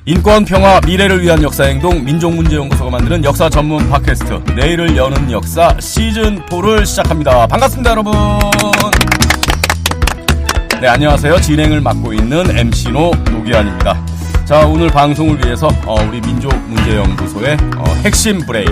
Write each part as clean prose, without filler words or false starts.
인권, 평화, 미래를 위한 역사행동 민족문제연구소가 만드는 역사 전문 팟캐스트 내일을 여는 역사 시즌4를 시작합니다. 반갑습니다, 여러분. 네, 안녕하세요. 진행을 맡고 있는 MC노 노기환입니다. 자, 오늘 방송을 위해서 우리 민족문제연구소의 핵심 브레인,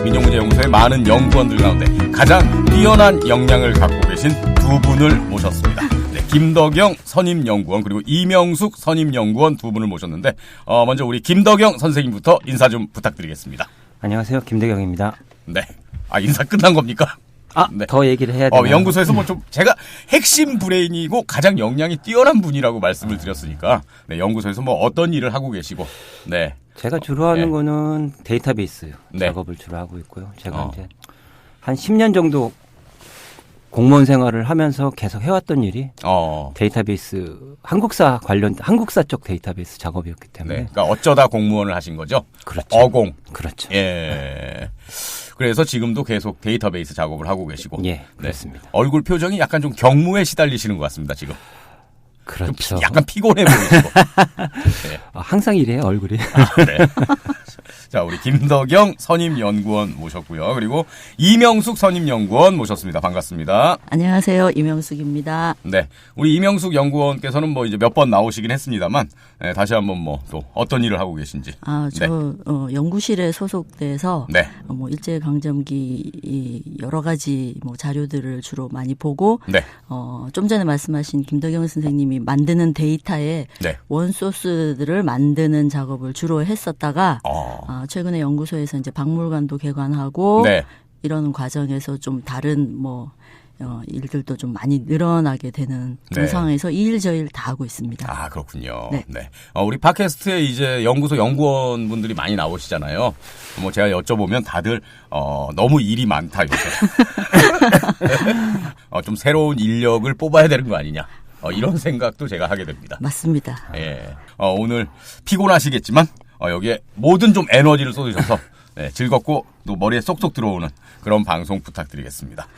민족문제연구소의 많은 연구원들 가운데 가장 뛰어난 역량을 갖고 계신 두 분을 모셨습니다. 김덕영 선임연구원 그리고 이명숙 선임연구원 두 분을 모셨는데 먼저 우리 김덕영 선생님부터 인사 좀 부탁드리겠습니다. 안녕하세요. 김덕영입니다. 네. 인사 끝난 겁니까? 네. 더 얘기를 해야 되나요? 연구소에서 좀 제가 핵심 브레인이고 가장 역량이 뛰어난 분이라고 말씀을 드렸으니까 네, 연구소에서 어떤 일을 하고 계시고 네. 제가 주로 하는 거는 데이터베이스 작업을 주로 하고 있고요. 제가 이제 한 10년 정도 공무원 생활을 하면서 계속 해왔던 일이 데이터베이스 한국사 쪽 데이터베이스 작업이었기 때문에. 네, 그러니까 어쩌다 공무원을 하신 거죠? 그렇죠. 어공. 그렇죠. 예. 그래서 지금도 계속 데이터베이스 작업을 하고 계시고. 예, 그렇습니다. 네. 얼굴 표정이 약간 좀 경무에 시달리시는 것 같습니다, 지금. 그렇죠. 약간 피곤해 보이시고. 네. 항상 이래요, 얼굴이. 네. 자, 우리 김덕영 선임연구원 모셨고요. 그리고 이명숙 선임연구원 모셨습니다. 반갑습니다. 안녕하세요. 이명숙입니다. 네. 우리 이명숙 연구원께서는 이제 몇 번 나오시긴 했습니다만, 네, 다시 한번 또 어떤 일을 하고 계신지. 저 연구실에 소속돼서 네. 일제강점기 여러 가지 자료들을 주로 많이 보고, 네. 좀 전에 말씀하신 김덕영 선생님이 만드는 데이터의 원소스들을 만드는 작업을 주로 했었다가, 최근에 연구소에서 이제 박물관도 개관하고 이런 과정에서 좀 다른 일들도 좀 많이 늘어나게 되는 그런 상황에서 이 일 저 일 다 하고 있습니다. 그렇군요. 네. 우리 팟캐스트에 이제 연구소 연구원분들이 많이 나오시잖아요. 제가 여쭤보면 다들 너무 일이 많다 요새. 좀 새로운 인력을 뽑아야 되는 거 아니냐. 이런 생각도 제가 하게 됩니다. 맞습니다. 예. 오늘 피곤하시겠지만 여기에 모든 좀 에너지를 쏟으셔서 즐겁고 또 머리에 쏙쏙 들어오는 그런 방송 부탁드리겠습니다.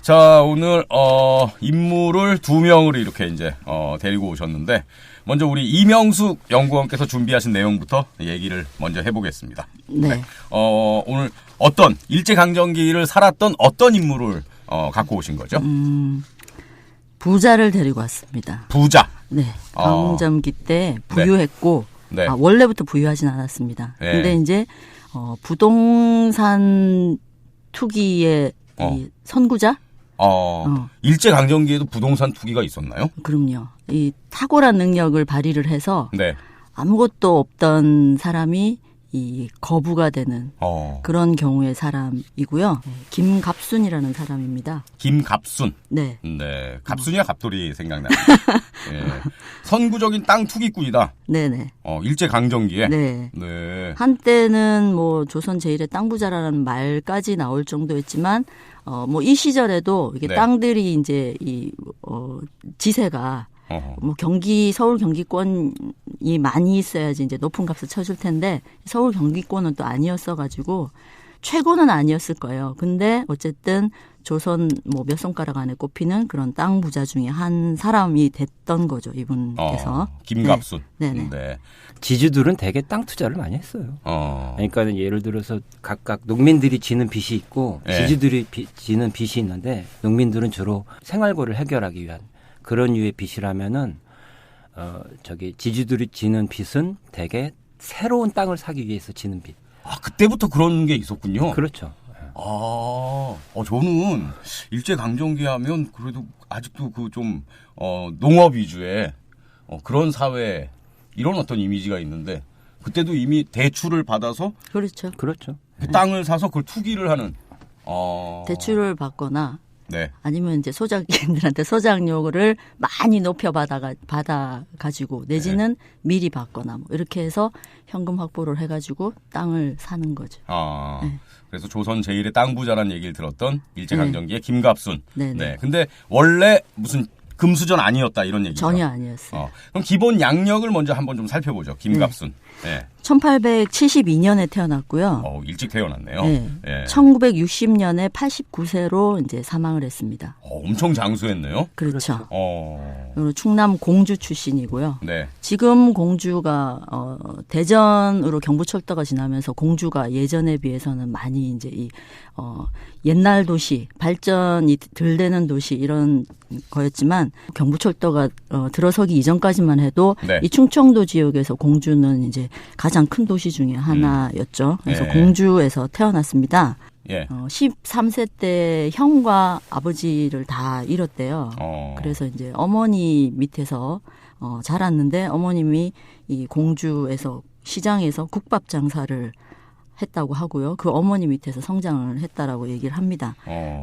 자, 오늘 인물을 두 명을 이렇게 이제 데리고 오셨는데 먼저 우리 이명숙 연구원께서 준비하신 내용부터 얘기를 먼저 해보겠습니다. 네. 오늘 어떤 일제강점기를 살았던 어떤 인물을 갖고 오신 거죠? 부자를 데리고 왔습니다. 부자. 네. 강점기 때 부유했고 원래부터 부유하진 않았습니다. 근데 이제 부동산 투기의 이 선구자? 일제강점기에도 부동산 투기가 있었나요? 그럼요. 이 탁월한 능력을 발휘를 해서 아무것도 없던 사람이 이 거부가 되는 그런 경우의 사람이고요. 김갑순이라는 사람입니다. 김갑순. 네. 네. 갑순이야 갑돌이 생각납니다. 네. 선구적인 땅 투기꾼이다. 네네. 일제강점기에. 네. 네. 한때는 조선 제1의 땅 부자라는 말까지 나올 정도였지만 이 시절에도 이게 땅들이 이제 지세가 서울 경기권이 많이 있어야지 이제 높은 값을 쳐줄 텐데 서울 경기권은 또 아니었어가지고 최고는 아니었을 거예요. 근데 어쨌든 조선 몇 손가락 안에 꼽히는 그런 땅 부자 중에 한 사람이 됐던 거죠, 이분께서. 김갑순. 네네. 네. 지주들은 되게 땅 투자를 많이 했어요. 그러니까 예를 들어서 각각 농민들이 지는 빚이 있고 지주들이 지는 빚이 있는데 농민들은 주로 생활고를 해결하기 위한 그런 류의 빚이라면은 지주들이 지는 빚은 대개 새로운 땅을 사기 위해서 지는 빚. 그때부터 그런 게 있었군요. 그렇죠. 저는 일제강점기 하면 그래도 아직도 농업 위주의 그런 사회 이런 어떤 이미지가 있는데 그때도 이미 대출을 받아서 그렇죠. 그 땅을 사서 그걸 투기를 하는 대출을 받거나 아니면 이제 소작인들한테 소작료를 많이 받아가지고 내지는 미리 받거나 이렇게 해서 현금 확보를 해가지고 땅을 사는 거죠. 그래서 조선 제1의 땅 부자라는 얘기를 들었던 일제강점기의 김갑순. 네. 근데 원래 무슨 금수저 아니었다 이런 얘기죠. 전혀 아니었어요. 그럼 기본 양력을 먼저 한번 좀 살펴보죠. 김갑순. 네. 1872년에 태어났고요. 일찍 태어났네요. 네. 네. 1960년에 89세로 이제 사망을 했습니다. 엄청 장수했네요. 그렇죠. 그리고 충남 공주 출신이고요. 네. 지금 공주가 대전으로 경부철도가 지나면서 공주가 예전에 비해서는 많이 이제 옛날 도시, 발전이 덜 되는 도시 이런 거였지만 경부철도가 들어서기 이전까지만 해도 네. 이 충청도 지역에서 공주는 이제 가장 큰 도시 중에 하나였죠. 그래서 공주에서 태어났습니다. 예. 13세 때 형과 아버지를 다 잃었대요. 그래서 이제 어머니 밑에서 자랐는데 어머님이 이 공주에서 시장에서 국밥 장사를 했다고 하고요. 그 어머니 밑에서 성장을 했다라고 얘기를 합니다.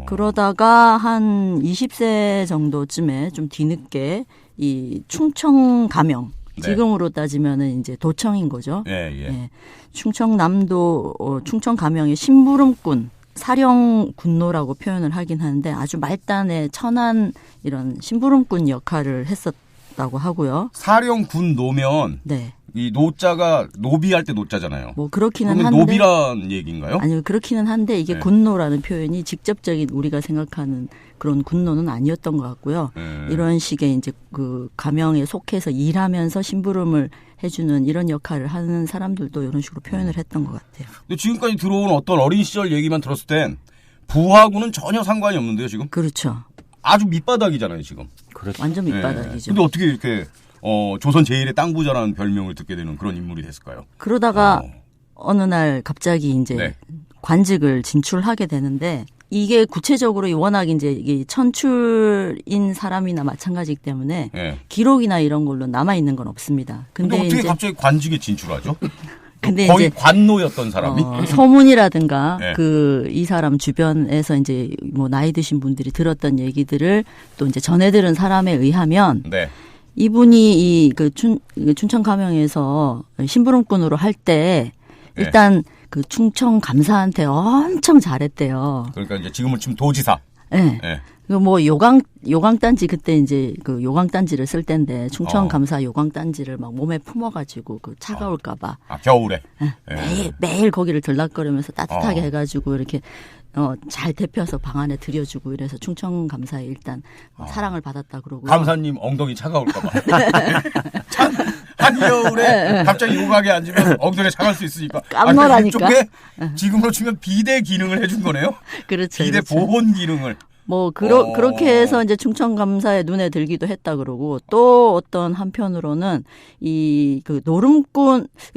그러다가 한 20세 정도쯤에 좀 뒤늦게 이 충청 가명, 네. 지금으로 따지면은 이제 도청인 거죠. 예. 충청남도 충청 가명의 심부름꾼, 사령군노라고 표현을 하긴 하는데 아주 말단의 천한 이런 심부름꾼 역할을 했었다고 하고요. 사령군노면 네. 이 노자가 노비할 때 노자잖아요. 뭐 그렇기는 한데 노비란 얘기인가요? 아니요, 그렇기는 한데 이게 군노라는 표현이 직접적인 우리가 생각하는 그런 군노는 아니었던 것 같고요. 이런 식의 이제 그 가명에 속해서 일하면서 심부름을 해주는 이런 역할을 하는 사람들도 이런 식으로 표현을 했던 것 같아요. 근데 지금까지 들어온 어떤 어린 시절 얘기만 들었을 땐 부하고는 전혀 상관이 없는데요, 지금? 그렇죠. 아주 밑바닥이잖아요, 지금. 그렇죠. 완전 밑바닥이죠. 근데 어떻게 이렇게 조선 제1의 땅부자라는 별명을 듣게 되는 그런 인물이 됐을까요? 그러다가 어느 날 갑자기 이제 관직을 진출하게 되는데 이게 구체적으로 워낙 이제 이게 천출인 사람이나 마찬가지이기 때문에 기록이나 이런 걸로 남아 있는 건 없습니다. 근데 어떻게 이제 갑자기 관직에 진출하죠? 근데 거의 이제 관노였던 사람이 소문이라든가 이 사람 주변에서 이제 뭐 나이 드신 분들이 들었던 얘기들을 또 이제 전해 들은 사람에 의하면 이분이 그 춘천 가명에서 심부름꾼으로 할 때 일단 그 충청 감사한테 엄청 잘했대요. 그러니까 이제 지금은 지금 도지사. 네. 뭐 요강단지 그때 이제 그 요강단지를 쓸 때인데 충청 감사 요강단지를 막 몸에 품어가지고 그 차가울까봐. 겨울에. 매일 거기를 들락거리면서 따뜻하게 해가지고 이렇게 잘 데펴서 방 안에 들여주고 이래서 충청 감사에 일단 사랑을 받았다 그러고요. 감사님 엉덩이 차가울까봐. 참 한겨울에 갑자기 요강에 앉으면 엉덩이 차갈 수 있으니까. 깜놀하니까. 지금으로 치면 비대 기능을 해준 거네요. 그렇죠. 비대 보온 기능을. 뭐 그렇게 해서 이제 충청감사의 눈에 들기도 했다 그러고 또 어떤 한편으로는 이 그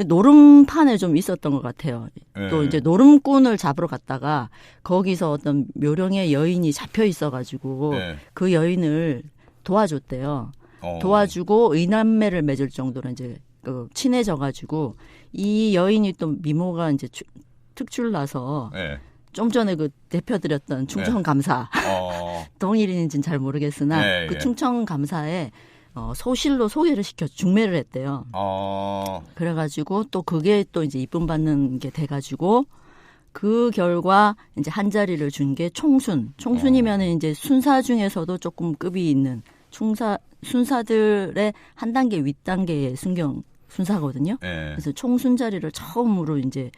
노름판에 좀 있었던 것 같아요. 또 이제 노름꾼을 잡으러 갔다가 거기서 어떤 묘령의 여인이 잡혀 있어가지고 그 여인을 도와줬대요. 도와주고 의남매를 맺을 정도로 이제 친해져가지고 이 여인이 또 미모가 이제 특출나서. 좀 전에 그 대표드렸던 충청감사 동일인인지는 잘 모르겠으나 그 충청감사에 소실로 소개를 시켜 중매를 했대요. 그래가지고 또 그게 또 이제 이쁨 받는 게 돼가지고 그 결과 이제 한 자리를 준 게 총순이면은 이제 순사 중에서도 조금 급이 있는 순사들의 한 단계 윗단계의 순사거든요. 그래서 총순 자리를 처음으로 이제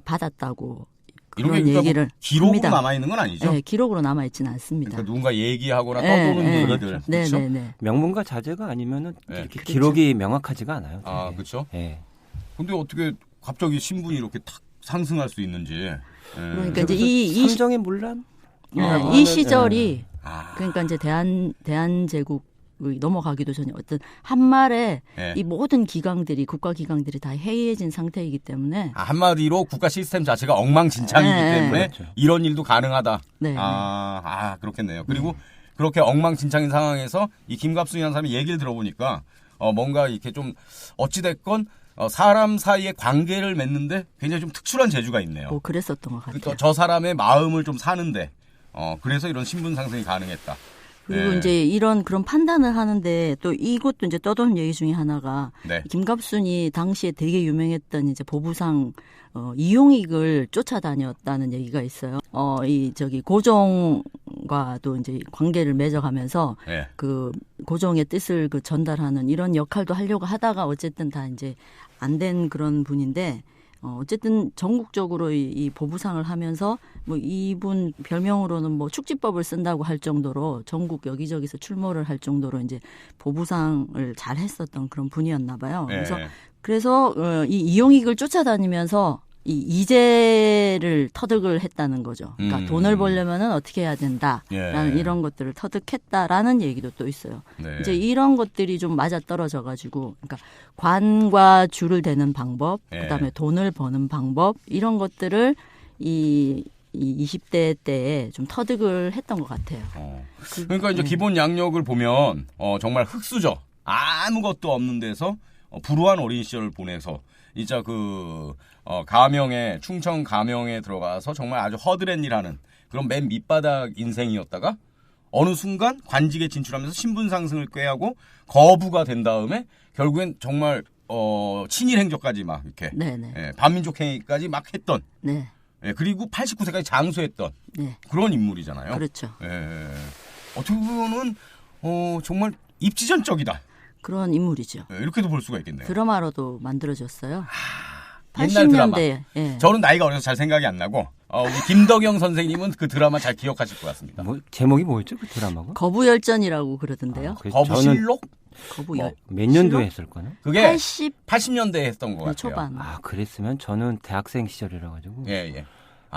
받았다고. 그런 얘기를 뭐 기록으로 남아 있는 건 아니죠? 네, 기록으로 남아 있지는 않습니다. 그러니까 누군가 얘기하거나 떠도는 얘기들. 그렇죠? 명문과 자제가 아니면은 그렇죠. 기록이 명확하지가 않아요. 그렇죠. 근데 어떻게 갑자기 신분이 이렇게 탁 상승할 수 있는지. 그러니까 이제 이 삼정의 문란. 이 시절이 그러니까 이제 대한제국 넘어가기도 전에 어떤 한말에 이 모든 기강들이 국가 기강들이 다 해이해진 상태이기 때문에 한마디로 국가 시스템 자체가 엉망진창이기 때문에 그렇죠. 이런 일도 가능하다. 그렇겠네요. 그리고 그렇게 엉망진창인 상황에서 이 김갑순이라는 사람이 얘기를 들어보니까 뭔가 이렇게 좀 어찌됐건 사람 사이의 관계를 맺는데 굉장히 좀 특출한 재주가 있네요. 그랬었던 것 같아요. 저 사람의 마음을 좀 사는데 그래서 이런 신분 상승이 가능했다. 그리고 이제 이런 그런 판단을 하는데 또 이것도 이제 떠도는 얘기 중에 하나가 김갑순이 당시에 되게 유명했던 이제 보부상 이용익을 쫓아다녔다는 얘기가 있어요. 고종과도 이제 관계를 맺어가면서 그 고종의 뜻을 그 전달하는 이런 역할도 하려고 하다가 어쨌든 다 이제 안 된 그런 분인데 어쨌든 전국적으로 이 보부상을 하면서 뭐 이분 별명으로는 뭐 축지법을 쓴다고 할 정도로 전국 여기저기서 출몰을 할 정도로 이제 보부상을 잘 했었던 그런 분이었나 봐요. 그래서 이 이용익을 쫓아다니면서 이 이재를 터득을 했다는 거죠. 그러니까 돈을 벌려면은 어떻게 해야 된다라는 이런 것들을 터득했다라는 얘기도 또 있어요. 이제 이런 것들이 좀 맞아 떨어져 가지고, 그러니까 관과 줄을 대는 방법, 그다음에 돈을 버는 방법 이런 것들을 이 20대 때에 좀 터득을 했던 것 같아요. 그러니까 이제 기본 양력을 보면 정말 흙수저 아무것도 없는 데서 불우한 어린 시절을 보내서 진짜 충청 가명에 들어가서 정말 아주 허드렛 일하는 그런 맨 밑바닥 인생이었다가 어느 순간 관직에 진출하면서 신분 상승을 꾀하고 거부가 된 다음에 결국엔 정말 친일 행적까지 막 이렇게 반민족 행위까지 막 했던 그리고 89세까지 장수했던 그런 인물이잖아요. 그렇죠. 어떻게 보면은 정말 입지전적이다. 그런 인물이죠. 이렇게도 볼 수가 있겠네요. 드라마로도 만들어졌어요. 옛날 드라마. 저는 나이가 어려서 잘 생각이 안 나고 우리 김덕영 선생님은 그 드라마 잘 기억하실 것 같습니다. 제목이 뭐였죠? 그 드라마가? 거부열전이라고 그러던데요. 거부실록? 몇 년도에 했을까요? 그게 80년대에 했던 것 같아요. 초반. 그랬으면 저는 대학생 시절이라 가지고.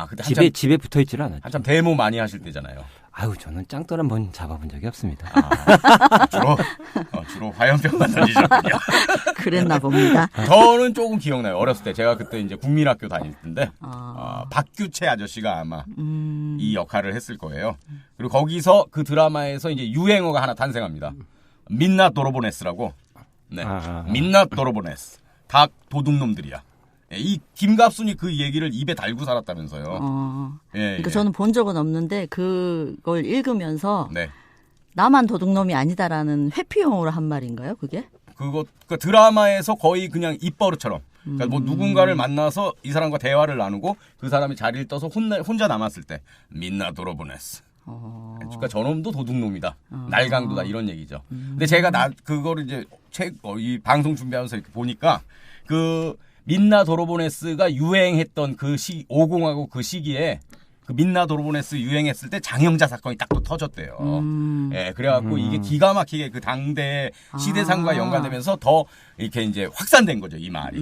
그때 집에 붙어 있지를 않았죠. 한참 데모 많이 하실 때잖아요. 저는 짱돌 한번 잡아본 적이 없습니다. 주로 화염병만 던지셨군요. 그랬나 봅니다. 저는 조금 기억나요. 어렸을 때 제가 그때 이제 국민학교 다닐 텐데 박규채 아저씨가 아마 이 역할을 했을 거예요. 그리고 거기서 그 드라마에서 이제 유행어가 하나 탄생합니다. 민나 도로보네스라고. 민나 도로보네스. 다 도둑놈들이야. 이 김갑순이 그 얘기를 입에 달고 살았다면서요. 그러니까 저는 본 적은 없는데 그걸 읽으면서 나만 도둑놈이 아니다라는 회피용어로 한 말인가요, 그게? 그 드라마에서 거의 그냥 입버릇처럼. 그러니까 뭐 누군가를 만나서 이 사람과 대화를 나누고 그 사람이 자리를 떠서 혼자 남았을 때 민나 도로보네스. 그러니까 저놈도 도둑놈이다. 날강도다 이런 얘기죠. 근데 제가 그거를 이제 이 방송 준비하면서 이렇게 보니까 민나 도로보네스가 유행했던 그 50하고 그 시기에 그 민나 도로보네스 유행했을 때 장영자 사건이 딱 또 터졌대요. 그래갖고 이게 기가 막히게 그 당대 시대상과 연관되면서 더 이렇게 이제 확산된 거죠, 이 말이.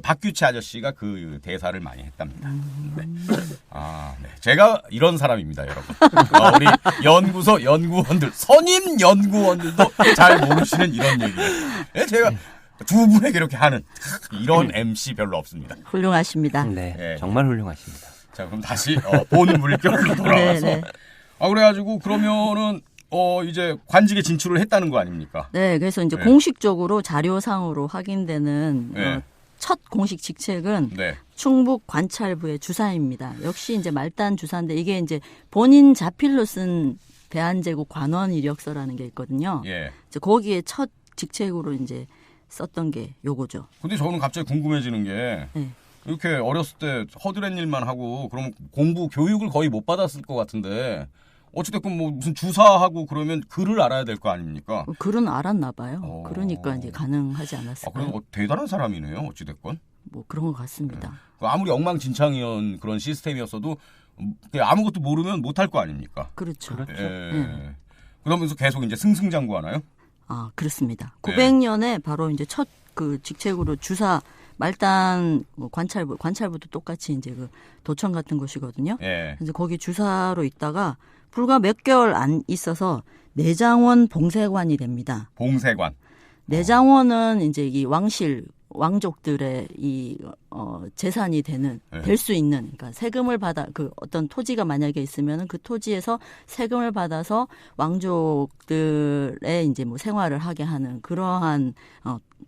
박규채 아저씨가 그 대사를 많이 했답니다. 제가 이런 사람입니다, 여러분. 우리 연구소 연구원들, 선임 연구원들도 잘 모르시는 이런 얘기를. 제가 두 분에게 이렇게 하는 이런 MC 별로 없습니다. 훌륭하십니다. 정말 훌륭하십니다. 자, 그럼 다시 본 물결로 돌아와서. 그래가지고 그러면은 이제 관직에 진출을 했다는 거 아닙니까? 그래서 이제 공식적으로 자료상으로 확인되는 첫 공식 직책은 충북 관찰부의 주사입니다. 역시 이제 말단 주사인데 이게 이제 본인 자필로 쓴 대한제국 관원 이력서라는 게 있거든요. 이제 거기에 첫 직책으로 이제 썼던 게 요거죠. 근데 저는 갑자기 궁금해지는 게 이렇게 어렸을 때 허드렛 일만 하고 그러면 교육을 거의 못 받았을 것 같은데 어찌됐건 뭐 무슨 주사하고 그러면 글을 알아야 될 거 아닙니까? 글은 알았나 봐요. 그러니까 이제 가능하지 않았을까요? 그럼 대단한 사람이네요. 어찌됐건. 뭐 그런 것 같습니다. 아무리 엉망진창이었던 그런 시스템이었어도 아무것도 모르면 못할 거 아닙니까? 그렇죠. 그러면서 계속 이제 승승장구하나요? 그렇습니다. 900년에 바로 이제 첫 그 직책으로 주사 말단 관찰부도 똑같이 이제 그 도청 같은 곳이거든요. 그래서 거기 주사로 있다가 불과 몇 개월 안 있어서 내장원 봉쇄관이 됩니다. 봉쇄관. 내장원은 이제 이 왕실 왕족들의 이 재산이 되는 될 수 있는 그러니까 세금을 받아 그 어떤 토지가 만약에 있으면은 그 토지에서 세금을 받아서 왕족들의 이제 뭐 생활을 하게 하는 그러한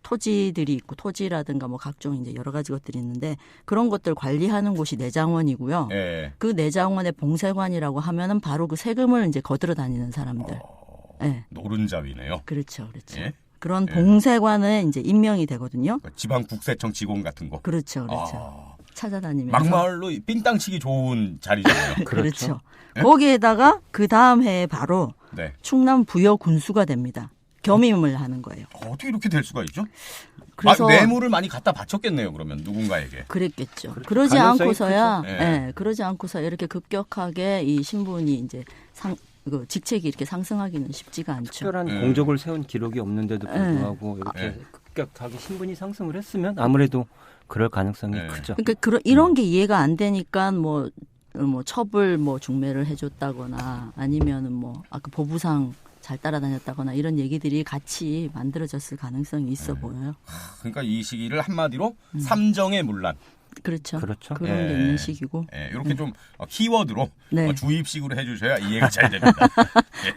토지들이 있고 토지라든가 뭐 각종 이제 여러 가지 것들이 있는데 그런 것들 관리하는 곳이 내장원이고요. 네. 그 내장원의 봉쇄관이라고 하면은 바로 그 세금을 이제 거들어 다니는 사람들. 네. 노른자위네요. 그렇죠, 그렇죠. 예? 그런 봉쇄관에 이제 임명이 되거든요. 지방국세청 직원 같은 거. 그렇죠, 그렇죠. 찾아다니면서. 막말로 삥땅 치기 좋은 자리잖아요. 그렇죠. 네? 거기에다가 그 다음 해에 바로 네. 충남 부여 군수가 됩니다. 겸임을 하는 거예요. 어떻게 이렇게 될 수가 있죠? 그래서 뇌물을 많이 갖다 바쳤겠네요. 그러면 누군가에게. 그랬겠죠. 그러지 않고서야, 네. 그러지 않고서 이렇게 급격하게 이 신분이 이제 그 직책이 이렇게 상승하기는 쉽지가 않죠. 특별한 공적을 세운 기록이 없는데도 불구하고 이렇게 급격하게 신분이 상승을 했으면 아무래도 그럴 가능성이 크죠. 그러니까 이런 게 이해가 안 되니까 뭐 첩을 뭐 중매를 해줬다거나 아니면은 뭐 아까 보부상 잘 따라다녔다거나 이런 얘기들이 같이 만들어졌을 가능성이 있어 보여요. 그러니까 이 시기를 한마디로 삼정의 문란. 그렇죠. 그런 게 있는 시기고. 이렇게 좀 키워드로 주입식으로 해주셔야 이해가 잘 됩니다.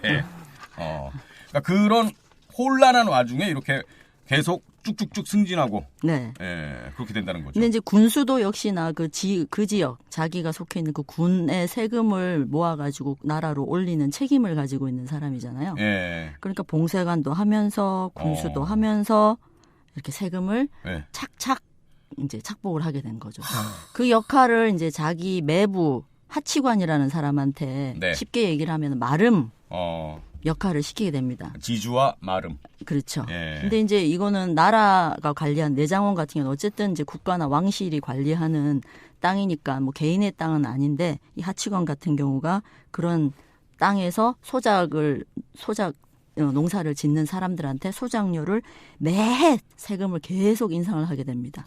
그러니까 그런 혼란한 와중에 이렇게 계속 쭉쭉쭉 승진하고 그렇게 된다는 거죠. 근데 이제 군수도 역시나 그 지역 자기가 속해 있는 그 군의 세금을 모아가지고 나라로 올리는 책임을 가지고 있는 사람이잖아요. 그러니까 봉쇄관도 하면서 군수도 하면서 이렇게 세금을 착착 이제 착복을 하게 된 거죠. 그 역할을 이제 자기 매부 하치관이라는 사람한테 쉽게 얘기를 하면 마름 역할을 시키게 됩니다. 지주와 마름. 그렇죠. 근데 이제 이거는 나라가 관리한 내장원 같은 경우는 어쨌든 이제 국가나 왕실이 관리하는 땅이니까 뭐 개인의 땅은 아닌데 이 하치관 같은 경우가 그런 땅에서 농사를 짓는 사람들한테 소작료를 매해 세금을 계속 인상을 하게 됩니다.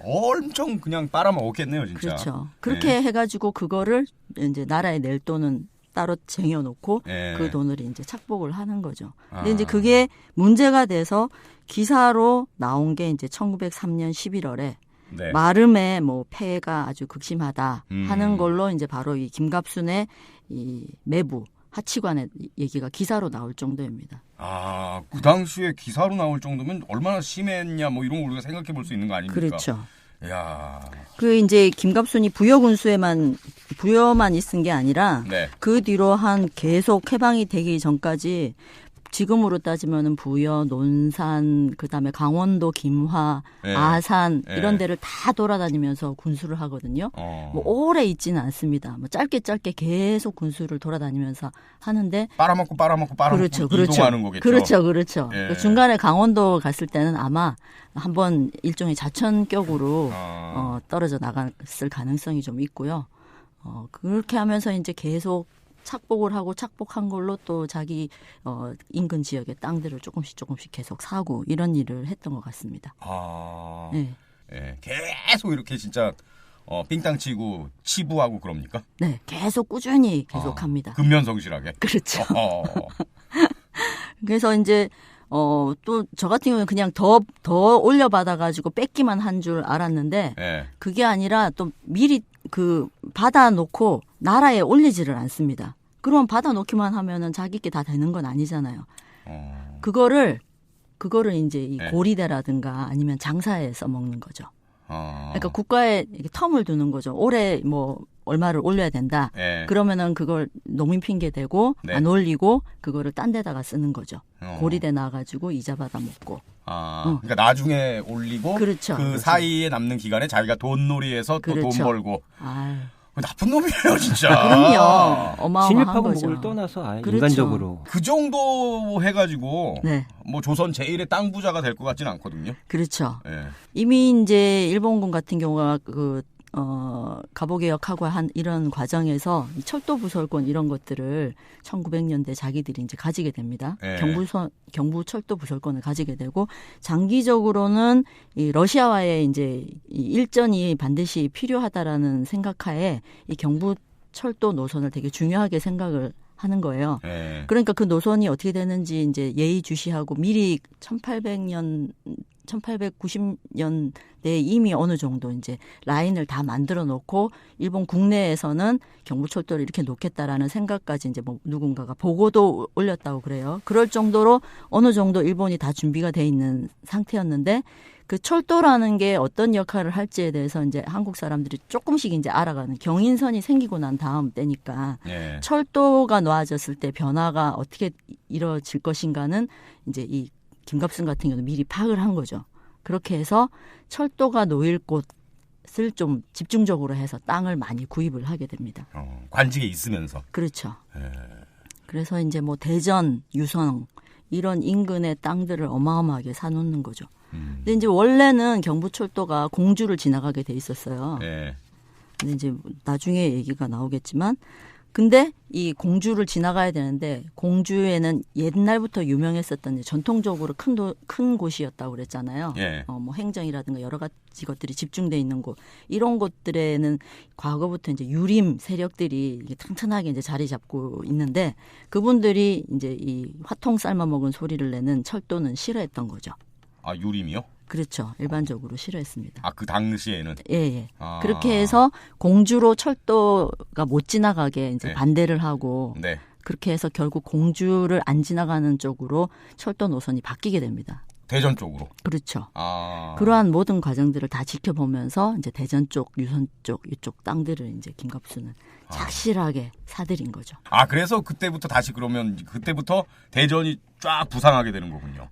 엄청 그냥 빨아먹었겠네요, 진짜. 그렇죠. 그렇게 해가지고 그거를 이제 나라에 낼 돈은 따로 쟁여놓고 그 돈을 이제 착복을 하는 거죠. 근데 이제 그게 문제가 돼서 기사로 나온 게 이제 1903년 11월에 마름의 뭐 폐해가 아주 극심하다 하는 걸로 이제 바로 이 김갑순의 이 매부 하치관의 얘기가 기사로 나올 정도입니다. 그 당시에 기사로 나올 정도면 얼마나 심했냐 뭐 이런 걸 우리가 생각해 볼 수 있는 거 아닙니까? 그렇죠. 야. 그 이제 김갑순이 부여군수에만 있은 게 아니라 그 뒤로 한 계속 해방이 되기 전까지 지금으로 따지면은 부여, 논산, 그다음에 강원도, 김화, 아산 이런 데를 다 돌아다니면서 군수를 하거든요. 뭐 오래 있지는 않습니다. 뭐 짧게 계속 군수를 돌아다니면서 하는데 빨아먹고 이동하는 거겠죠. 그렇죠. 중간에 강원도 갔을 때는 아마 한번 일종의 자천격으로 떨어져 나갔을 가능성이 좀 있고요. 그렇게 하면서 이제 계속 착복을 하고 착복한 걸로 또 자기 인근 지역의 땅들을 조금씩 계속 사고 이런 일을 했던 것 같습니다. 계속 이렇게 진짜 삥땅 치고 치부하고 그럽니까? 네, 계속 꾸준히 계속합니다. 근면성실하게. 그렇죠. 그래서 이제 또 저 같은 경우는 그냥 더 올려받아가지고 뺏기만 한 줄 알았는데 그게 아니라 또 미리 받아놓고 나라에 올리지를 않습니다. 그럼 받아놓기만 하면은 자기께 다 되는 건 아니잖아요. 그거를 이제 이 고리대라든가 아니면 장사에 써먹는 거죠. 그러니까 국가에 텀을 두는 거죠. 올해 뭐 얼마를 올려야 된다. 그러면은 그걸 농민 핑계 대고 안 올리고 그거를 딴 데다가 쓰는 거죠. 고리대 나가지고 이자 받아 먹고. 그러니까 나중에 올리고 그렇죠. 사이에 남는 기간에 자기가 돈놀이해서 또 돈 벌고. 나쁜 놈이에요, 진짜. 그럼요. 어마어마한 진입하고 거죠. 목을 떠나서 인간적으로. 그 정도 해가지고 뭐 조선 제1의 땅 부자가 될 것 같지는 않거든요. 그렇죠. 이미 이제 일본군 같은 경우가 갑오개혁하고 한 이런 과정에서 철도 부설권 이런 것들을 1900년대 자기들이 이제 가지게 됩니다. 경부 철도 부설권을 가지게 되고 장기적으로는 이 러시아와의 이제 이 일전이 반드시 필요하다라는 생각하에 이 경부 철도 노선을 되게 중요하게 생각을 하는 거예요. 그러니까 그 노선이 어떻게 되는지 이제 예의주시하고 미리 1800년 1890년대에 이미 어느 정도 이제 라인을 다 만들어 놓고 일본 국내에서는 경부철도를 이렇게 놓겠다라는 생각까지 이제 뭐 누군가가 보고도 올렸다고 그래요. 그럴 정도로 어느 정도 일본이 다 준비가 돼 있는 상태였는데 그 철도라는 게 어떤 역할을 할지에 대해서 이제 한국 사람들이 조금씩 이제 알아가는 경인선이 생기고 난 다음 때니까 예. 철도가 놓아졌을 때 변화가 어떻게 이루어질 것인가는 이제 이 김갑순 같은 경우는 미리 파악을 한 거죠. 그렇게 해서 철도가 놓일 곳을 좀 집중적으로 해서 땅을 많이 구입을 하게 됩니다. 관직에 있으면서. 그렇죠. 예. 그래서 이제 뭐 대전, 유성 이런 인근의 땅들을 어마어마하게 사놓는 거죠. 근데 이제 원래는 경부철도가 공주를 지나가게 돼 있었어요. 네. 근데 이제 나중에 얘기가 나오겠지만, 근데 이 공주를 지나가야 되는데 공주에는 옛날부터 유명했었던 전통적으로 큰 곳이었다고 그랬잖아요. 네. 뭐 행정이라든가 여러 가지 것들이 집중돼 있는 곳 이런 곳들에는 과거부터 이제 유림 세력들이 튼튼하게 이제 자리 잡고 있는데 그분들이 이제 이 화통 삶아 먹은 소리를 내는 철도는 싫어했던 거죠. 아, 유림이요? 그렇죠. 일반적으로 싫어했습니다. 아, 그 당시에는? 예. 아. 그렇게 해서 공주로 철도가 못 지나가게 이제 네. 반대를 하고 네. 그렇게 해서 결국 공주를 안 지나가는 쪽으로 철도 노선이 바뀌게 됩니다. 대전 쪽으로? 그렇죠. 아. 그러한 모든 과정들을 다 지켜보면서 이제 대전 쪽, 유선 쪽, 이쪽 땅들을 이제 김갑수는 착실하게 사들인 거죠. 아, 그래서 그때부터 다시 그러면 그때부터 대전이 쫙 부상하게 되는 거군요.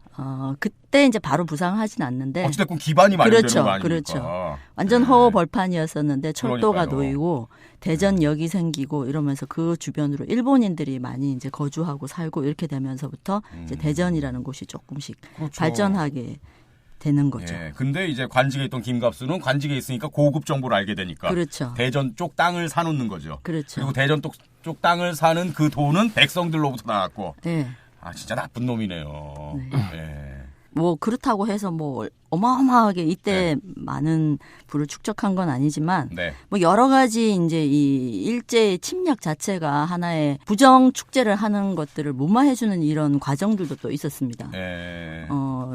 그때 이제 바로 부상하진 않는데. 어찌됐건 기반이 마련되는 그렇죠, 거 아닙니까? 그렇죠. 완전 허허벌판이었었는데 철도가 놓이고 대전역이 생기고 이러면서 그 주변으로 일본인들이 많이 이제 거주하고 살고 이렇게 되면서부터 이제 대전이라는 곳이 조금씩 그렇죠. 발전하게 되는 거죠. 예, 근데 이제 관직에 있던 김갑수는 관직에 있으니까 고급 정보를 알게 되니까 그렇죠. 대전 쪽 땅을 사놓는 거죠. 그렇죠. 그리고 대전 쪽 땅을 사는 그 돈은 백성들로부터 나왔고. 네. 아, 진짜 나쁜 놈이네요. 네. 예. 뭐 그렇다고 해서 뭐 어마어마하게 이때 네. 많은 부를 축적한 건 아니지만 네. 뭐 여러 가지 이제 이 일제의 침략 자체가 하나의 부정 축제를 하는 것들을 무마해주는 이런 과정들도 또 있었습니다. 네.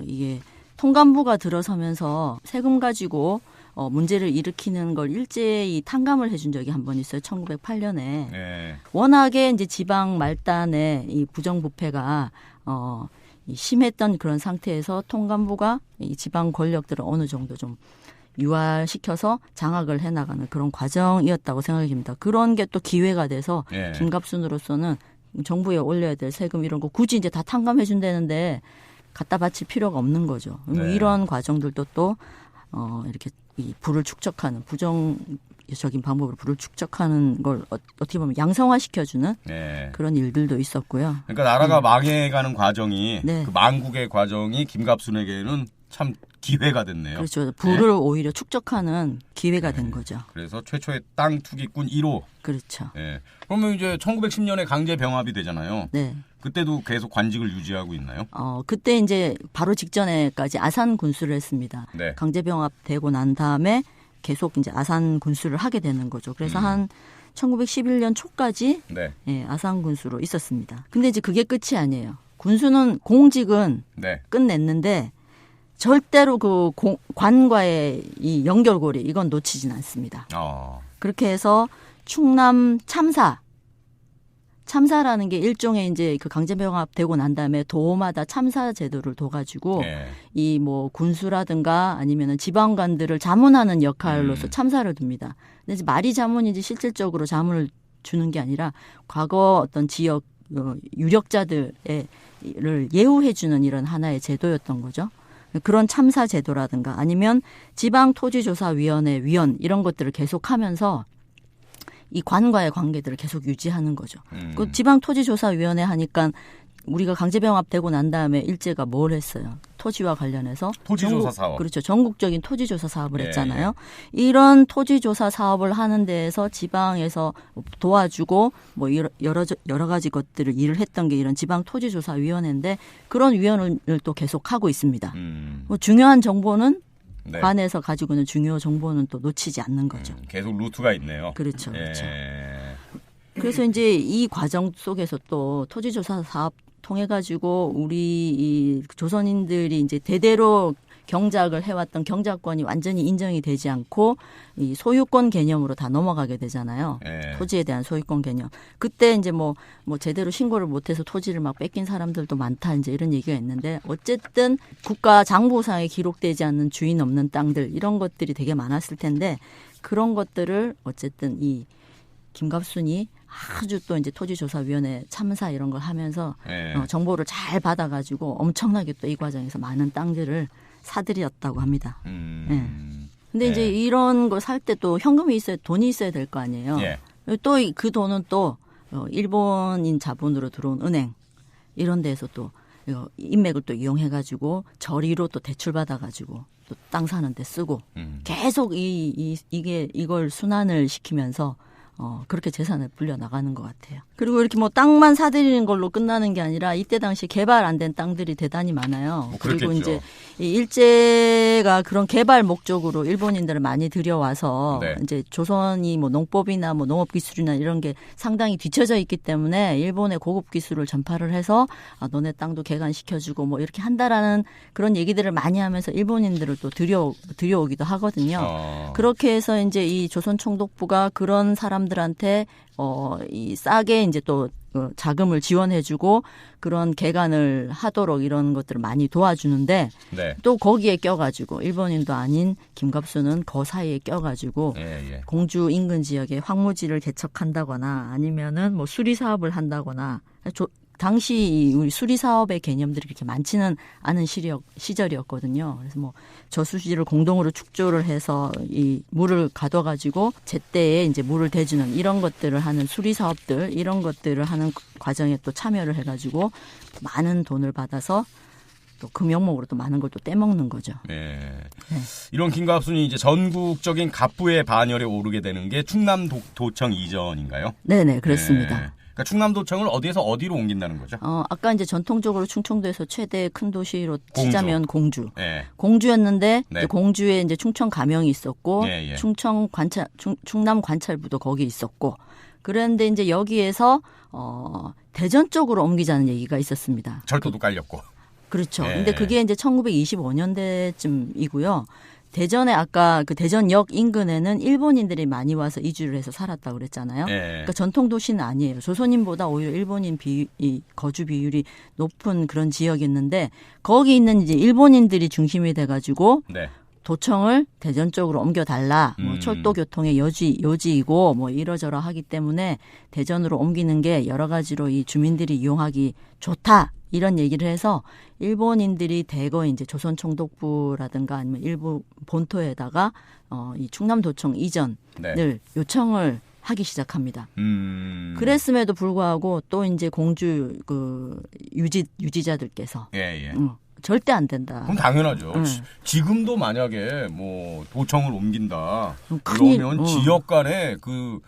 이게 통감부가 들어서면서 세금 가지고 문제를 일으키는 걸 일제히 탕감을 해준 적이 한 번 있어요. 1908년에. 네. 워낙에 이제 지방 말단의 이 부정부패가 심했던 그런 상태에서 통감부가 이 지방 권력들을 어느 정도 좀 유화시켜서 장악을 해나가는 그런 과정이었다고 생각이 듭니다. 그런 게 또 기회가 돼서 네. 김갑순으로서는 정부에 올려야 될 세금 이런 거 굳이 이제 다 탕감해 준다는데 갖다 바칠 필요가 없는 거죠. 네. 이런 과정들도 또 이렇게 이 부를 축적하는 부정적인 방법으로 부를 축적하는 걸 어떻게 보면 양성화시켜주는 네. 그런 일들도 있었고요. 그러니까 나라가 망해가는 과정이 네. 그 망국의 과정이 김갑순에게는 참 기회가 됐네요. 그렇죠. 부를 네. 오히려 축적하는 기회가 된 거죠. 그래서 최초의 땅 투기꾼 1호. 그렇죠. 네. 그러면 이제 1910년에 강제 병합이 되잖아요. 네. 그때도 계속 관직을 유지하고 있나요? 그때 이제 바로 직전에까지 아산 군수를 했습니다. 네. 강제 병합되고 난 다음에 계속 이제 아산 군수를 하게 되는 거죠. 그래서 한 1911년 초까지 네. 예, 아산 군수로 있었습니다. 근데 이제 그게 끝이 아니에요. 군수는 공직은 네. 끝냈는데 절대로 그 관과의 이 연결고리 이건 놓치진 않습니다. 그렇게 해서 충남 참사라는 게 일종의 이제 그 강제병합되고 난 다음에 도마다 참사 제도를 둬가지고 네. 이 뭐 군수라든가 아니면은 지방관들을 자문하는 역할로서 참사를 둡니다. 근데 이제 말이 자문이지 실질적으로 자문을 주는 게 아니라 과거 어떤 지역 유력자들을 예우해주는 이런 하나의 제도였던 거죠. 그런 참사 제도라든가 아니면 지방토지조사위원회 위원 이런 것들을 계속하면서 이 관과의 관계들을 계속 유지하는 거죠. 그 지방토지조사위원회 하니까 우리가 강제병합되고 난 다음에 일제가 뭘 했어요? 토지와 관련해서 토지조사 사업. 그렇죠. 전국적인 토지조사 사업을 했잖아요. 이런 토지조사 사업을 하는 데에서 지방에서 도와주고 뭐 여러 가지 것들을 일을 했던 게 이런 지방토지조사위원회인데 그런 위원을 또 계속 하고 있습니다. 뭐 중요한 정보는 네. 관에서 가지고 있는 중요 정보는 또 놓치지 않는 거죠. 계속 루트가 있네요. 그렇죠. 그렇죠. 그래서 이제 이 과정 속에서 또 토지조사 사업 통해 가지고 우리 이 조선인들이 이제 대대로 경작을 해왔던 경작권이 완전히 인정이 되지 않고 이 소유권 개념으로 다 넘어가게 되잖아요. 토지에 대한 소유권 개념. 그때 이제 뭐 제대로 신고를 못해서 토지를 막 뺏긴 사람들도 많다 이제 이런 얘기가 있는데 어쨌든 국가 장부상에 기록되지 않는 주인 없는 땅들 이런 것들이 되게 많았을 텐데 그런 것들을 어쨌든 이 김갑순이 아주 또 이제 토지조사위원회 참사 이런 걸 하면서 정보를 잘 받아가지고 엄청나게 또 이 과정에서 많은 땅들을 사들였다고 합니다. 근데 이제 이런 걸 살 때 또 현금이 있어야 돈이 있어야 될 거 아니에요. 또 그 돈은 또 일본인 자본으로 들어온 은행 이런 데서 또 인맥을 또 이용해가지고 저리로 또 대출 받아가지고 또 땅 사는 데 쓰고 계속 이걸 순환을 시키면서 그렇게 재산을 불려나가는 것 같아요. 그리고 이렇게 뭐 땅만 사들이는 걸로 끝나는 게 아니라 이때 당시 개발 안 된 땅들이 대단히 많아요. 그리고 이제 이 일제가 그런 개발 목적으로 일본인들을 많이 들여와서 이제 조선이 뭐 농법이나 뭐 농업기술이나 이런 게 상당히 뒤처져 있기 때문에 일본의 고급 기술을 전파를 해서 너네 땅도 개간시켜주고 뭐 이렇게 한다라는 그런 얘기들을 많이 하면서 일본인들을 또 들여오기도 하거든요. 그렇게 해서 이제 이 조선 총독부가 그런 사람들한테 이 싸게 이제 또 자금을 지원해주고 그런 개간을 하도록 이런 것들을 많이 도와주는데 또 거기에 껴가지고 일본인도 아닌 김갑수는 그 사이에 껴가지고 공주 인근 지역에 황무지를 개척한다거나 아니면은 뭐 수리 사업을 한다거나 당시 우리 수리 사업의 개념들이 그렇게 많지는 않은 시절이었거든요. 그래서 뭐 저수지를 공동으로 축조를 해서 이 물을 가둬가지고 제때에 이제 물을 대주는 이런 것들을 하는 수리 사업들 이런 것들을 하는 과정에 또 참여를 해가지고 많은 돈을 받아서 또 그 명목으로 또 많은 걸 또 떼먹는 거죠. 이런 김갑순이 이제 전국적인 갑부의 반열에 오르게 되는 게 충남도청 이전인가요? 네네 그렇습니다. 그러니까 충남도청을 어디에서 어디로 옮긴다는 거죠? 아까 이제 전통적으로 충청도에서 최대 큰 도시로 치자면 공주. 공주였는데 공주에 이제 충청 가명이 있었고 충남 관찰부도 거기 있었고 그런데 이제 여기에서 대전 쪽으로 옮기자는 얘기가 있었습니다. 절도도 깔렸고. 그렇죠. 근데 그게 이제 1925년대쯤이고요. 대전에 아까 그 대전역 인근에는 일본인들이 많이 와서 이주를 해서 살았다고 그랬잖아요. 그러니까 전통 도시는 아니에요. 조선인보다 오히려 일본인 거주 비율이 높은 그런 지역이었는데 거기 있는 이제 일본인들이 중심이 돼가지고 도청을 대전 쪽으로 옮겨달라. 뭐 철도 교통의 요지이고 뭐 이러저러 하기 때문에 대전으로 옮기는 게 여러 가지로 이 주민들이 이용하기 좋다. 이런 얘기를 해서 일본인들이 대거 이제 조선 총독부라든가 아니면 일부 본토에다가 이 충남도청 이전을 요청을 하기 시작합니다. 그랬음에도 불구하고 또 이제 공주 그 유지자들께서 절대 안 된다. 그럼 당연하죠. 지금도 만약에 뭐 도청을 옮긴다 그러면 지역 간에 그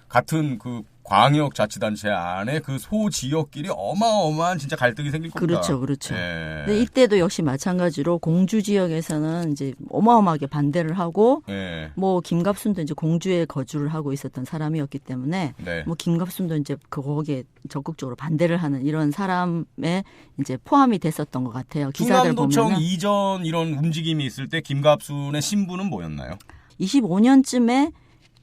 같은 그 광역자치단체 안에 그 소지역끼리 어마어마한 진짜 갈등이 생길 겁니다. 그렇죠. 근데 이때도 역시 마찬가지로 공주 지역에서는 이제 어마어마하게 반대를 하고 뭐 김갑순도 이제 공주에 거주를 하고 있었던 사람이었기 때문에 뭐 김갑순도 이제 거기에 적극적으로 반대를 하는 이런 사람에 이제 포함이 됐었던 것 같아요. 기사들 보면은. 충남도청 이전 이런 움직임이 있을 때 김갑순의 신분은 뭐였나요? 25년쯤에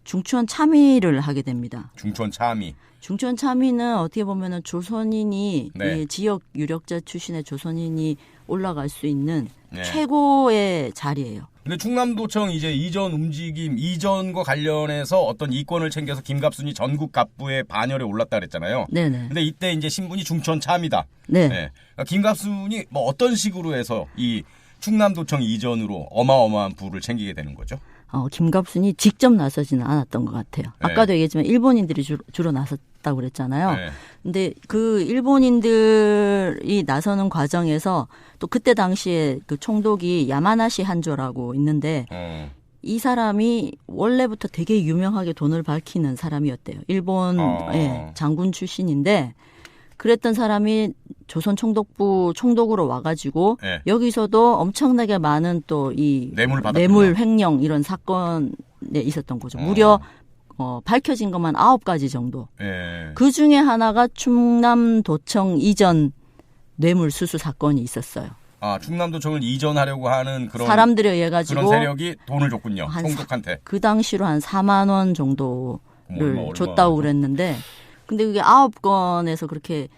중추원 참의를 하게 됩니다. 중추원 참의. 중추원 참의는 어떻게 보면은 조선인이 이 지역 유력자 출신의 조선인이 올라갈 수 있는 최고의 자리예요. 근데 충남도청 이제 이전 움직임, 이전과 관련해서 어떤 이권을 챙겨서 김갑순이 전국 갑부의 반열에 올랐다 그랬잖아요. 근데 이때 이제 신분이 중추원 참의다. 그러니까 김갑순이 뭐 어떤 식으로 해서 이 충남도청 이전으로 어마어마한 부를 챙기게 되는 거죠? 김갑순이 직접 나서지는 않았던 것 같아요. 아까도 얘기했지만 일본인들이 주로 나섰다고 그랬잖아요. 근데 그 일본인들이 나서는 과정에서 또 그때 당시에 그 총독이 야마나시 한조라고 있는데 이 사람이 원래부터 되게 유명하게 돈을 밝히는 사람이었대요. 일본 장군 출신인데 그랬던 사람이 조선 총독부 총독으로 와가지고 여기서도 엄청나게 많은 또 이 뇌물 횡령 이런 사건에 있었던 거죠. 무려 밝혀진 것만 9가지 정도. 그 중에 하나가 충남도청 이전 뇌물 수수 사건이 있었어요. 충남도청을 이전하려고 하는 그런 사람들에 의해 가지고 그런 세력이 돈을 줬군요. 총독한테. 그 당시로 한 4만 원 정도를 줬다고 그랬는데, 근데 그게 9건에서 그렇게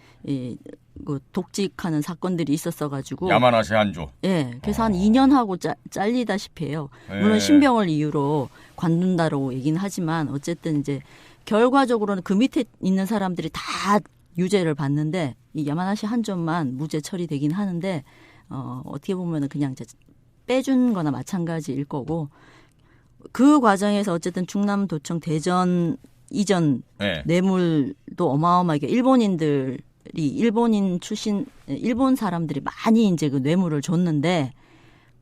독직하는 사건들이 있었어가지고. 야마나시 한조. 예. 그래서 한 2년 하고 잘리다시피 해요. 물론 신병을 이유로 관둔다라고 얘기는 하지만 어쨌든 이제 결과적으로는 그 밑에 있는 사람들이 다 유죄를 받는데 이 야마나시 한조만 무죄 처리되긴 하는데 어떻게 보면은 그냥 이제 빼준 거나 마찬가지일 거고, 그 과정에서 어쨌든 충남도청 대전 이전 뇌물도 어마어마하게 일본인 출신 일본 사람들이 많이 이제 그 뇌물을 줬는데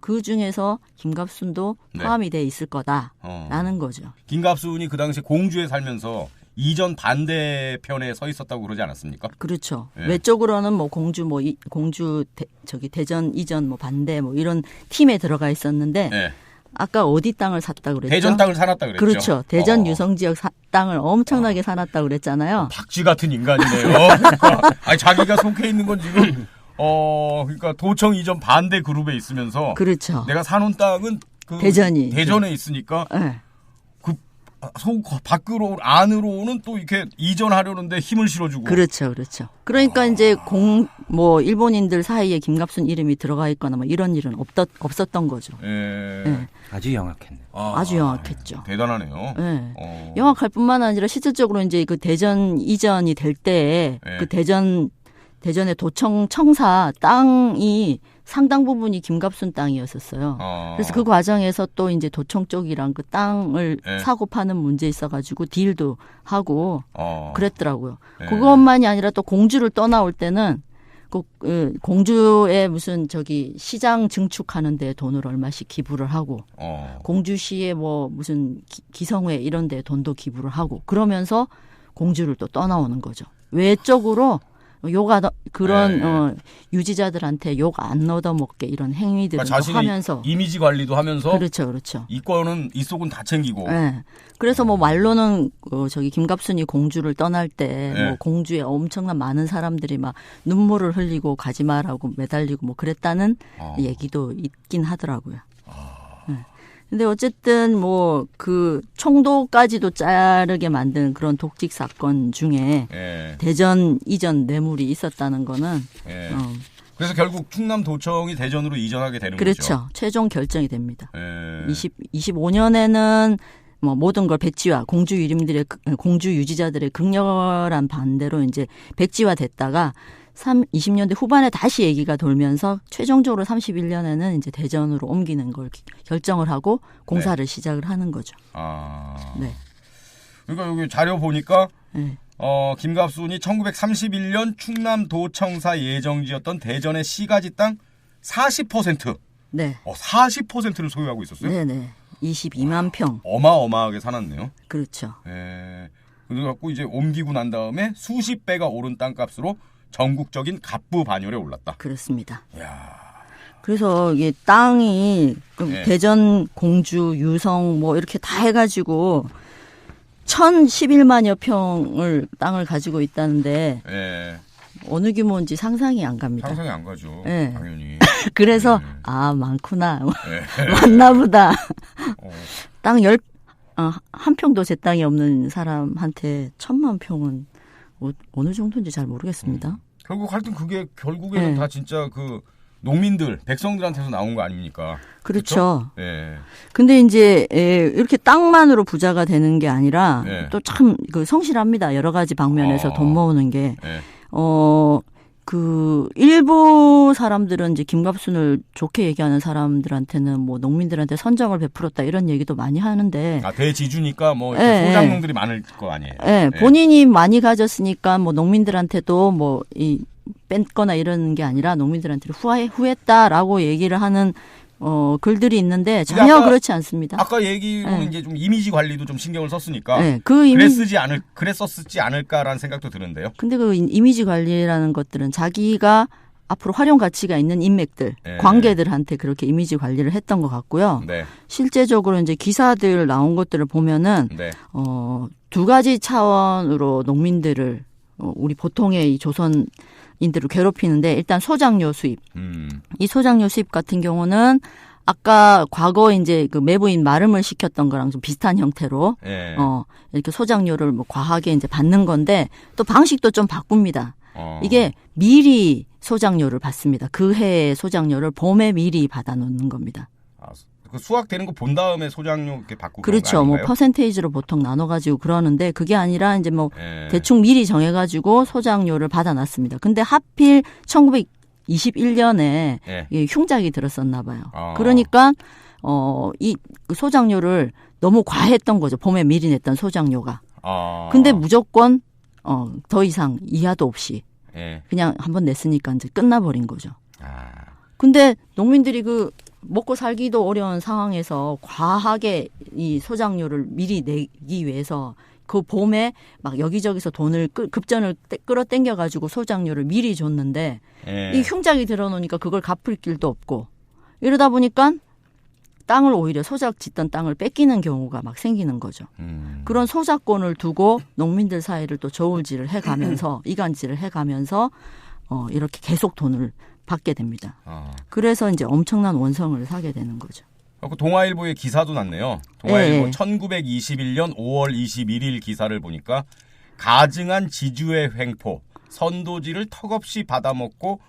그 중에서 김갑순도 포함이 돼 있을 거다라는 거죠. 김갑순이 그 당시 공주에 살면서 이전 반대편에 서 있었다고 그러지 않았습니까? 그렇죠. 외적으로는 뭐 공주 대전 이전 뭐 반대 뭐 이런 팀에 들어가 있었는데 아까 어디 땅을 샀다 그랬죠? 대전 땅을 사놨다 그랬죠. 그렇죠. 대전 유성 지역 땅을 엄청나게 사놨다 그랬잖아요. 박쥐 같은 인간이네요. 아니, 자기가 속해 있는 건 지금 그러니까 도청 이전 반대 그룹에 있으면서 그렇죠. 내가 사놓은 땅은 그 대전에 있으니까 밖으로 안으로는 또 이렇게 이전하려는데 힘을 실어주고. 그렇죠. 그러니까 이제 일본인들 사이에 김갑순 이름이 들어가 있거나 뭐 이런 일은 없었던 거죠. 아주 영악했네요. 아주 영악했죠. 대단하네요. 영악할 뿐만 아니라 실질적으로 이제 그 대전 이전이 될 때에 그 대전의 도청 청사 땅이 상당 부분이 김갑순 땅이었었어요. 그래서 그 과정에서 또 이제 도청 쪽이랑 그 땅을 사고 파는 문제 있어가지고 딜도 하고 그랬더라고요. 그것만이 아니라 또 공주를 떠나올 때는 공주의 무슨 시장 증축하는 데 돈을 얼마씩 기부를 하고 공주시에 뭐 무슨 기성회 이런 데 돈도 기부를 하고 그러면서 공주를 또 떠나오는 거죠. 외적으로 유지자들한테 욕 안 얻어먹게 이런 행위들을 하면서 이미지 관리도 하면서 그렇죠. 이 속은 다 챙기고. 그래서 뭐 말로는 김갑순이 공주를 떠날 때 뭐 공주에 엄청난 많은 사람들이 막 눈물을 흘리고 가지 마라고 매달리고 뭐 그랬다는 얘기도 있긴 하더라고요. 근데 어쨌든 뭐 그 총도까지도 자르게 만든 그런 독직 사건 중에 대전 이전 뇌물이 있었다는 거는 그래서 결국 충남도청이 대전으로 이전하게 되는 거죠. 그렇죠. 최종 결정이 됩니다. 25년에는 뭐 모든 걸 백지화, 공주 유지자들의 극렬한 반대로 이제 백지화 됐다가 20년대 후반에 다시 얘기가 돌면서 최종적으로 31년에는 이제 대전으로 옮기는 걸 결정을 하고 공사를 시작을 하는 거죠. 그러니까 여기 자료 보니까 김갑순이 1931년 충남도청사 예정지였던 대전의 시가지 땅 40%. 40%를 소유하고 있었어요? 네네. 22만 평. 어마어마하게 사놨네요. 그렇죠. 그래갖고 이제 옮기고 난 다음에 수십 배가 오른 땅값으로 전국적인 갑부 반열에 올랐다. 그렇습니다. 그래서 이게 땅이 대전, 공주, 유성 뭐 이렇게 다 해가지고 1,011만여 평을 땅을 가지고 있다는데 어느 규모인지 상상이 안 갑니다. 상상이 안 가죠. 당연히. 그래서 많구나. 맞나 보다. 땅 한 평도 제 땅이 없는 사람한테 1,000만 평은 어느 정도인지 잘 모르겠습니다. 결국에는 다 진짜 그 농민들, 백성들한테서 나온 거 아닙니까? 그렇죠. 근데 이제 이렇게 땅만으로 부자가 되는 게 아니라 또 참 성실합니다. 여러 가지 방면에서 돈 모으는 게. 그 일부 사람들은 이제 김갑순을 좋게 얘기하는 사람들한테는 뭐 농민들한테 선정을 베풀었다 이런 얘기도 많이 하는데 대지주니까 뭐 소작농들이 많을 거 아니에요. 본인이 많이 가졌으니까 뭐 농민들한테도 뭐 뺐거나 이런 게 아니라 농민들한테 후했다라고 얘기를 하는 글들이 있는데 전혀 그렇지 않습니다. 아까 얘기로는 이제 좀 이미지 관리도 좀 신경을 썼으니까 그랬었지 않을까라는 생각도 드는데요. 근데 그 이미지 관리라는 것들은 자기가 앞으로 활용 가치가 있는 인맥들, 관계들한테 그렇게 이미지 관리를 했던 것 같고요. 실제적으로 이제 기사들 나온 것들을 보면은 두 가지 차원으로 농민들을 우리 보통의 이 조선 인들을 괴롭히는데 일단 소장료 수입. 이 소장료 수입 같은 경우는 아까 과거 이제 그 매부인 마름을 시켰던 거랑 좀 비슷한 형태로 예. 이렇게 소장료를 뭐 과하게 이제 받는 건데 또 방식도 좀 바꿉니다. 이게 미리 소장료를 받습니다. 그 해의 소장료를 봄에 미리 받아놓는 겁니다. 그 수확되는 거 본 다음에 소장료 이렇게 받고 그렇죠. 뭐 퍼센테이지로 보통 나눠가지고 그러는데 그게 아니라 이제 뭐 대충 미리 정해가지고 소장료를 받아놨습니다. 근데 하필 1921년에 흉작이 들었었나 봐요. 그러니까 이 소장료를 너무 과했던 거죠. 봄에 미리 냈던 소장료가. 근데 무조건 더 이상 이하도 없이 그냥 한번 냈으니까 이제 끝나버린 거죠. 근데 농민들이 그 먹고 살기도 어려운 상황에서 과하게 이 소장료를 미리 내기 위해서 그 봄에 막 여기저기서 돈을 급전을 끌어당겨가지고 소장료를 미리 줬는데 이 흉작이 들어놓으니까 그걸 갚을 길도 없고 이러다 보니까 땅을 오히려 소작 짓던 땅을 뺏기는 경우가 막 생기는 거죠. 그런 소작권을 두고 농민들 사이를 또 저울질을 해가면서 이간질을 해가면서 이렇게 계속 돈을 받게 됩니다. 그래서 이제 엄청난 원성을 사게 되는 거죠. 그 동아일보의 기사도 났네요. 동아일보 1921년 5월 21일 기사를 보니까 가증한 지주의 횡포, 선도지를 턱없이 받아먹고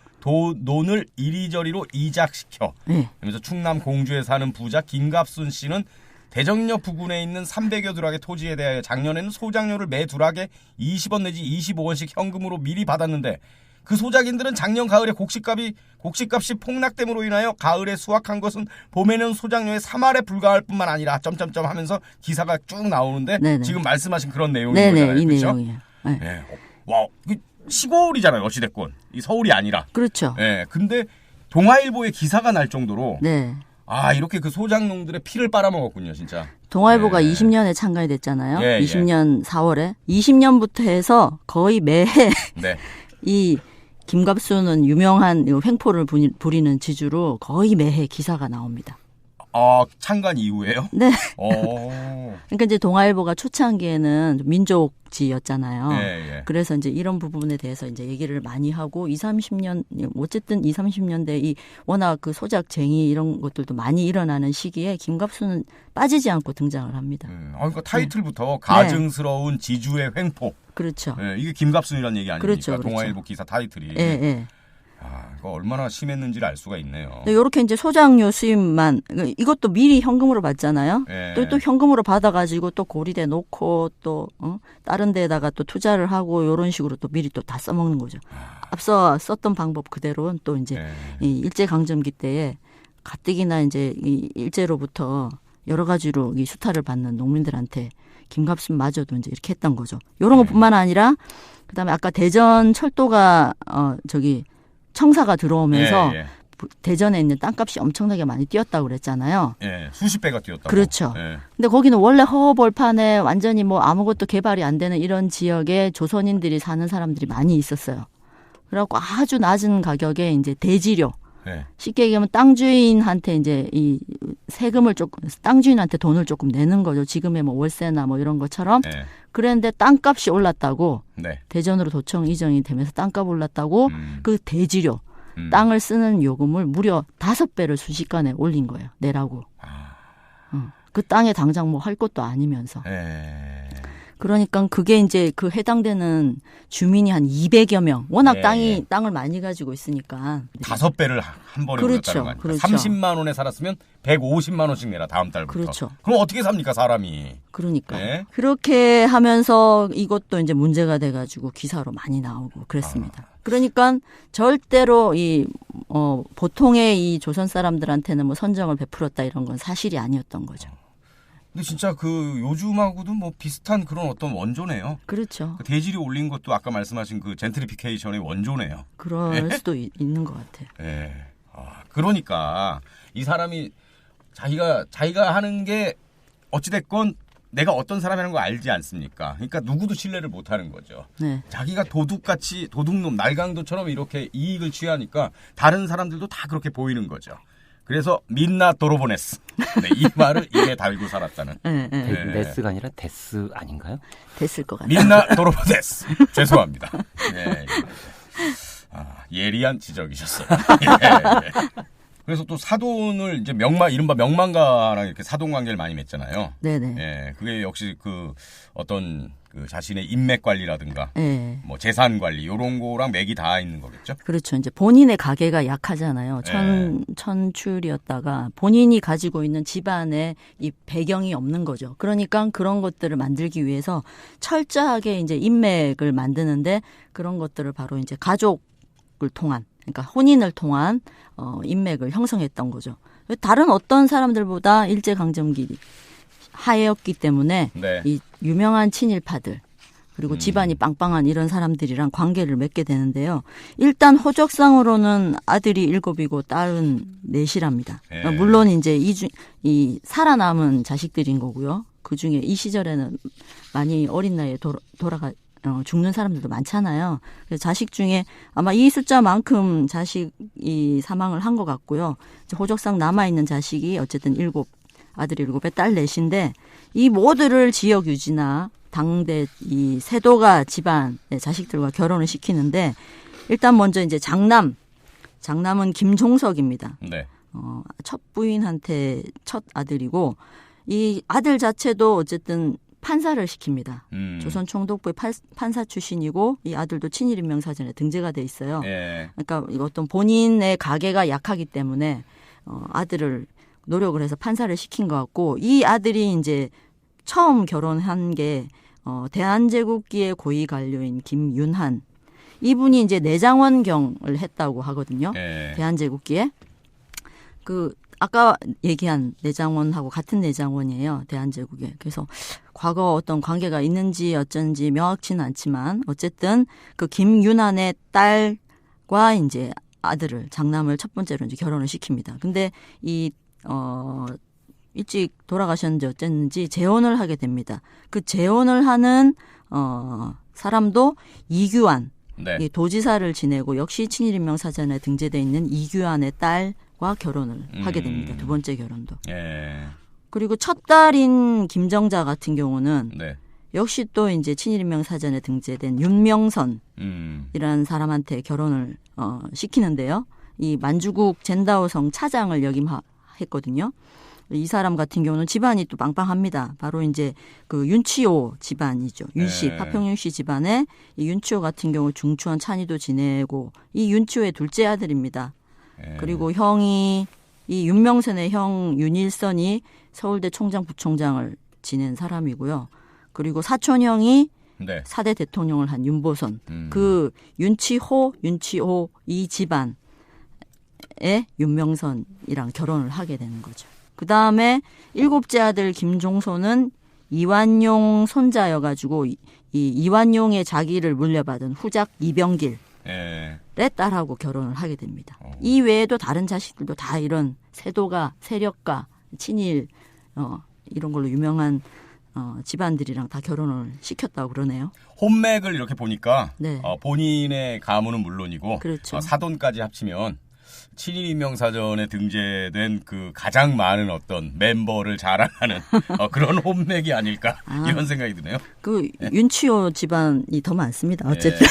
논을 이리저리로 이작시켜. 그러면서 충남 공주에 사는 부자 김갑순 씨는 대정역 부근에 있는 300여 두락의 토지에 대하여 작년에는 소장료를 매 두락에 20원 내지 25원씩 현금으로 미리 받았는데 그 소작인들은 작년 가을에 곡식값이 폭락됨으로 인하여 가을에 수확한 것은 봄에는 소장료의 3할에 불과할 뿐만 아니라 점점점 하면서 기사가 쭉 나오는데 네네. 지금 말씀하신 그런 내용인 거잖아요. 이 그렇죠? 내용이에요. 네. 와, 시골이잖아요. 어찌됐건. 이 서울이 아니라. 그렇죠. 네. 근데 동아일보에 기사가 날 정도로 네. 이렇게 그 소장농들의 피를 빨아먹었군요, 진짜. 동아일보가 20년에 창간이 됐잖아요. 20년 4월에. 20년부터 해서 거의 매해 이 김갑수는 유명한 횡포를 부리는 지주로 거의 매해 기사가 나옵니다. 창간 이후에요? 네. 그러니까 이제 동아일보가 초창기에는 민족지였잖아요. 그래서 이제 이런 부분에 대해서 이제 얘기를 많이 하고 30년대 이 워낙 그 소작쟁이 이런 것들도 많이 일어나는 시기에 김갑수는 빠지지 않고 등장을 합니다. 그러니까 타이틀부터 가증스러운 지주의 횡포. 그렇죠. 이게 김갑순이라는 얘기 아닙니까? 그렇죠. 동아일보 기사 타이틀이. 이거 얼마나 심했는지를 알 수가 있네요. 이렇게 이제 소장료 수입만 이것도 미리 현금으로 받잖아요. 또 현금으로 받아가지고 또 고리대 놓고 또 다른 데에다가 또 투자를 하고 이런 식으로 또 미리 또 다 써먹는 거죠. 앞서 썼던 방법 그대로는 또 이제 이 일제 강점기 때에 가뜩이나 이제 이 일제로부터 여러 가지로 이 수탈을 받는 농민들한테 김갑순마저도 이제 이렇게 했던 거죠. 이런 것뿐만 아니라 그다음에 아까 대전 철도가 청사가 들어오면서 대전에 있는 땅값이 엄청나게 많이 뛰었다고 그랬잖아요. 수십 배가 뛰었다고. 그렇죠. 근데 거기는 원래 허허벌판에 완전히 뭐 아무것도 개발이 안 되는 이런 지역에 조선인들이 사는 사람들이 많이 있었어요. 그래갖고 아주 낮은 가격에 이제 대지료. 쉽게 얘기하면 땅 주인한테 이제 이 세금을 땅 주인한테 돈을 조금 내는 거죠. 지금의 뭐 월세나 뭐 이런 것처럼. 그랬는데 땅값이 올랐다고 대전으로 도청 이전이 되면서 땅값 올랐다고 그 대지료 땅을 쓰는 요금을 무려 5배를 순식간에 올린 거예요. 내라고. 그 땅에 당장 뭐 할 것도 아니면서. 그러니까 그게 이제 그 해당되는 주민이 한 200여 명. 워낙 땅을 많이 가지고 있으니까. 5배를 한 번에 올렸다는 거 아니에요? 그렇죠. 30만 원에 살았으면 150만 원씩 내라 다음 달부터. 그렇죠. 그럼 어떻게 삽니까 사람이? 그러니까. 그렇게 하면서 이것도 이제 문제가 돼가지고 기사로 많이 나오고 그랬습니다. 그러니까 절대로 보통의 이 조선 사람들한테는 뭐 선정을 베풀었다 이런 건 사실이 아니었던 거죠. 근데 진짜 요즘하고도 뭐 비슷한 그런 어떤 원조네요. 그렇죠. 그 대지료 올린 것도 아까 말씀하신 그 젠트리피케이션의 원조네요. 그럴 수도 있는 것 같아요. 그러니까 이 사람이 자기가 하는 게 어찌됐건 내가 어떤 사람이라는 거 알지 않습니까? 그러니까 누구도 신뢰를 못 하는 거죠. 자기가 도둑놈, 날강도처럼 이렇게 이익을 취하니까 다른 사람들도 다 그렇게 보이는 거죠. 그래서 민나 도로보네스. 이 말을 입에 달고 살았다는. 네스가 아니라 데스 아닌가요? 됐을 것 같아요. 민나 도로보네스. 죄송합니다. 예리한 지적이셨어요. 예. 그래서 또 사돈을 이제 이른바 명망가랑 이렇게 사돈 관계를 많이 맺잖아요. 네네. 예, 그게 역시 어떤 자신의 인맥 관리라든가, 네. 뭐 재산 관리 이런 거랑 맥이 다 있는 거겠죠. 그렇죠. 이제 본인의 가계가 약하잖아요. 천출이었다가 본인이 가지고 있는 집안에 이 배경이 없는 거죠. 그러니까 그런 것들을 만들기 위해서 철저하게 이제 인맥을 만드는데 그런 것들을 바로 이제 가족을 통한, 그러니까 혼인을 통한 인맥을 형성했던 거죠. 다른 어떤 사람들보다 일제강점기 하였기 때문에 네. 이 유명한 친일파들 그리고 집안이 빵빵한 이런 사람들이랑 관계를 맺게 되는데요. 일단 호적상으로는 아들이 7이고 딸은 4이랍니다. 네. 물론 이제 이 살아남은 자식들인 거고요. 그 중에 이 시절에는 많이 어린 나이에 죽는 사람들도 많잖아요. 그래서 자식 중에 아마 이 숫자만큼 자식이 사망을 한 것 같고요. 호적상 남아있는 자식이 어쨌든 7, 아들이 7에 딸 4인데 이 모두를 지역 유지나 당대 이 세도가 집안의 자식들과 결혼을 시키는데 일단 먼저 이제 장남은 김종석입니다. 네. 첫 부인한테 첫 아들이고 이 아들 자체도 어쨌든 판사를 시킵니다. 조선 총독부의 판사 출신이고 이 아들도 친일인명사전에 등재가 돼 있어요. 예. 그러니까 어떤 본인의 가계가 약하기 때문에 아들을 노력을 해서 판사를 시킨 것 같고 이 아들이 이제 처음 결혼한 게 대한제국기의 고위 관료인 김윤한 이분이 이제 내장원경을 했다고 하거든요. 예. 대한제국기에 아까 얘기한 내장원하고 같은 내장원이에요. 대한제국에. 그래서 과거 어떤 관계가 있는지 어쩐지 명확치는 않지만 어쨌든 그 김윤한의 딸과 이제 장남을 첫 번째로 이제 결혼을 시킵니다. 근데 일찍 돌아가셨는지 어쨌는지 재혼을 하게 됩니다. 그 재혼을 하는 사람도 이규환, 네. 도지사를 지내고 역시 친일인명사전에 등재되어 있는 이규환의 딸과 결혼을 하게 됩니다. 두 번째 결혼도. 예. 그리고 첫 딸인 김정자 같은 경우는 네. 역시 또 이제 친일인명사전에 등재된 윤명선이라는 사람한테 결혼을 시키는데요. 이 만주국 젠다오성 차장을 역임했거든요. 이 사람 같은 경우는 집안이 또 빵빵합니다. 바로 이제 그 윤치호 집안이죠. 윤씨, 네. 파평윤씨 집안에 이 윤치호 같은 경우 중추원 찬이도 지내고 이 윤치호의 둘째 아들입니다. 네. 그리고 형이 이 윤명선의 형 윤일선이 서울대 총장 부총장을 지낸 사람이고요. 그리고 사촌 형이 네. 4대 대통령을 한 윤보선. 그 윤치호 이 집안의 윤명선이랑 결혼을 하게 되는 거죠. 그 다음에 7째 아들 김종소는 이완용 손자여가지고 이 이완용의 자기를 물려받은 후작 이병길의 딸하고 결혼을 하게 됩니다. 이 외에도 다른 자식들도 다 이런 세력가, 친일 이런 걸로 유명한 집안들이랑 다 결혼을 시켰다고 그러네요. 혼맥을 이렇게 보니까 네. 본인의 가문은 물론이고 그렇죠. 사돈까지 합치면 친일인명사전에 등재된 그 가장 많은 어떤 멤버를 자랑하는 그런 혼맥이 아닐까 이런 생각이 드네요. 그 윤치호 집안이 더 많습니다. 어쨌든.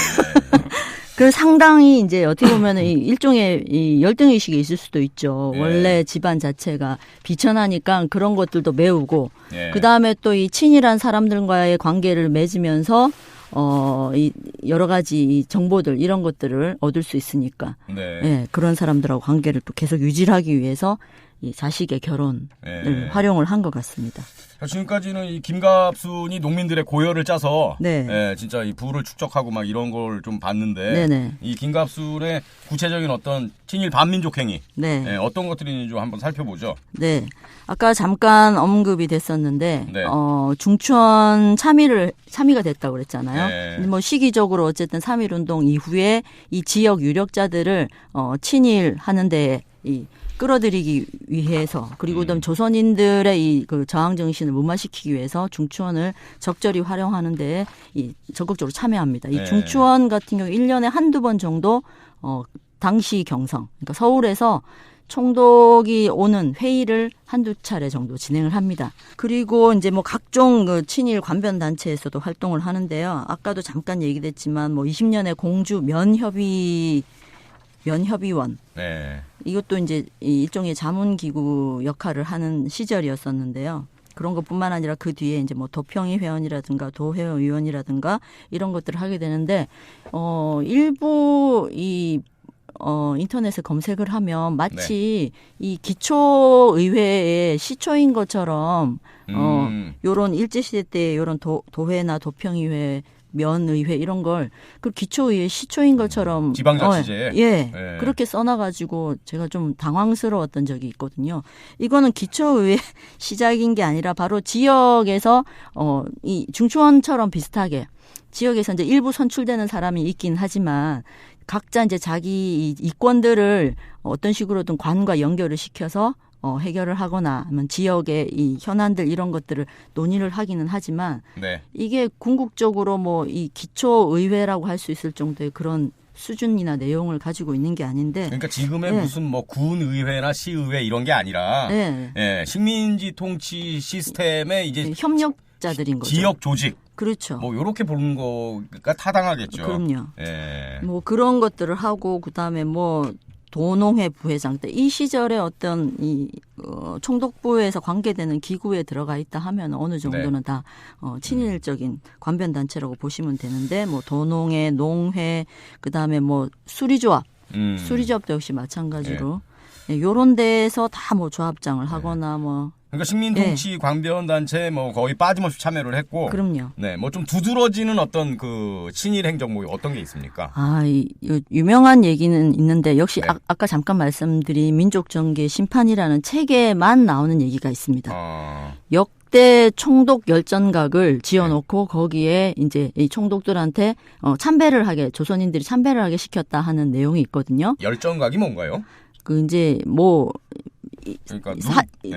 그 상당히 이제 어떻게 보면 일종의 이 열등의식이 있을 수도 있죠. 원래 집안 자체가 비천하니까 그런 것들도 메우고 그 다음에 또 이 친일한 사람들과의 관계를 맺으면서 이 여러 가지 정보들 이런 것들을 얻을 수 있으니까 그런 사람들하고 관계를 또 계속 유지하기 위해서 이 자식의 결혼을 활용을 한 것 같습니다. 지금까지는 이 김갑순이 농민들의 고열을 짜서 진짜 이 부를 축적하고 막 이런 걸 좀 봤는데 이 김갑순의 구체적인 어떤 친일 반민족 행위 어떤 것들이 있는지 좀 한번 살펴보죠. 네, 아까 잠깐 언급이 됐었는데 중추원 참의가 됐다고 그랬잖아요. 뭐 시기적으로 어쨌든 3.1운동 이후에 이 지역 유력자들을 친일하는데 끌어들이기 위해서 그리고 그다음 조선인들의 그 저항 정신을 무마시키기 위해서 중추원을 적절히 활용하는 데 적극적으로 참여합니다. 이 중추원 같은 경우 1년에 한두 번 정도 당시 경성, 그러니까 서울에서 총독이 오는 회의를 한두 차례 정도 진행을 합니다. 그리고 이제 뭐 각종 그 친일 관변 단체에서도 활동을 하는데요. 아까도 잠깐 얘기됐지만 뭐 20년의 공주 면협의원. 네. 이것도 이제 일종의 자문기구 역할을 하는 시절이었었는데요. 그런 것뿐만 아니라 그 뒤에 이제 뭐 도평이 회원이라든가 도회원 의원이라든가 이런 것들을 하게 되는데, 일부 인터넷에 검색을 하면 마치 이 기초의회의 시초인 것처럼, 요런 일제시대 때 요런 도회나 도평의회, 면의회 이런 걸 그 기초의회 시초인 것처럼 지방자치제 그렇게 써놔가지고 제가 좀 당황스러웠던 적이 있거든요. 이거는 기초의회 시작인 게 아니라 바로 지역에서 이 중추원처럼 비슷하게 지역에서 이제 일부 선출되는 사람이 있긴 하지만 각자 이제 자기 이권들을 어떤 식으로든 관과 연결을 시켜서 해결을 하거나 하면 지역의 이 현안들 이런 것들을 논의를 하기는 하지만 이게 궁극적으로 뭐 이 기초의회라고 할 수 있을 정도의 그런 수준이나 내용을 가지고 있는 게 아닌데. 그러니까 지금의 무슨 뭐 군의회나 시의회 이런 게 아니라 식민지 통치 시스템의 이제 협력자들인 거죠. 지역 조직. 그렇죠. 뭐 이렇게 보는 거가 타당하겠죠. 그럼요. 뭐 그런 것들을 하고 그다음에 뭐 도농회 부회장 때 이 시절에 어떤 이 총독부에서 관계되는 기구에 들어가 있다 하면 어느 정도는 다 친일적인 관변 단체라고 보시면 되는데 뭐 도농회, 농회, 그다음에 뭐 수리조합, 수리조합도 역시 마찬가지로 요런 데에서 다 뭐 조합장을 하거나 뭐 그러니까 식민통치 관변 단체에 뭐 거의 빠짐없이 참여를 했고. 그럼요. 네, 뭐 좀 두드러지는 어떤 그 친일 행정 뭐 어떤 게 있습니까? 유명한 얘기는 있는데 역시 아까 잠깐 말씀드린 민족정계 심판이라는 책에만 나오는 얘기가 있습니다. 역대 총독 열전각을 지어놓고 거기에 이제 이 총독들한테 참배를 하게 조선인들이 참배를 하게 시켰다 하는 내용이 있거든요. 열전각이 뭔가요? 그 이제 뭐 그러니까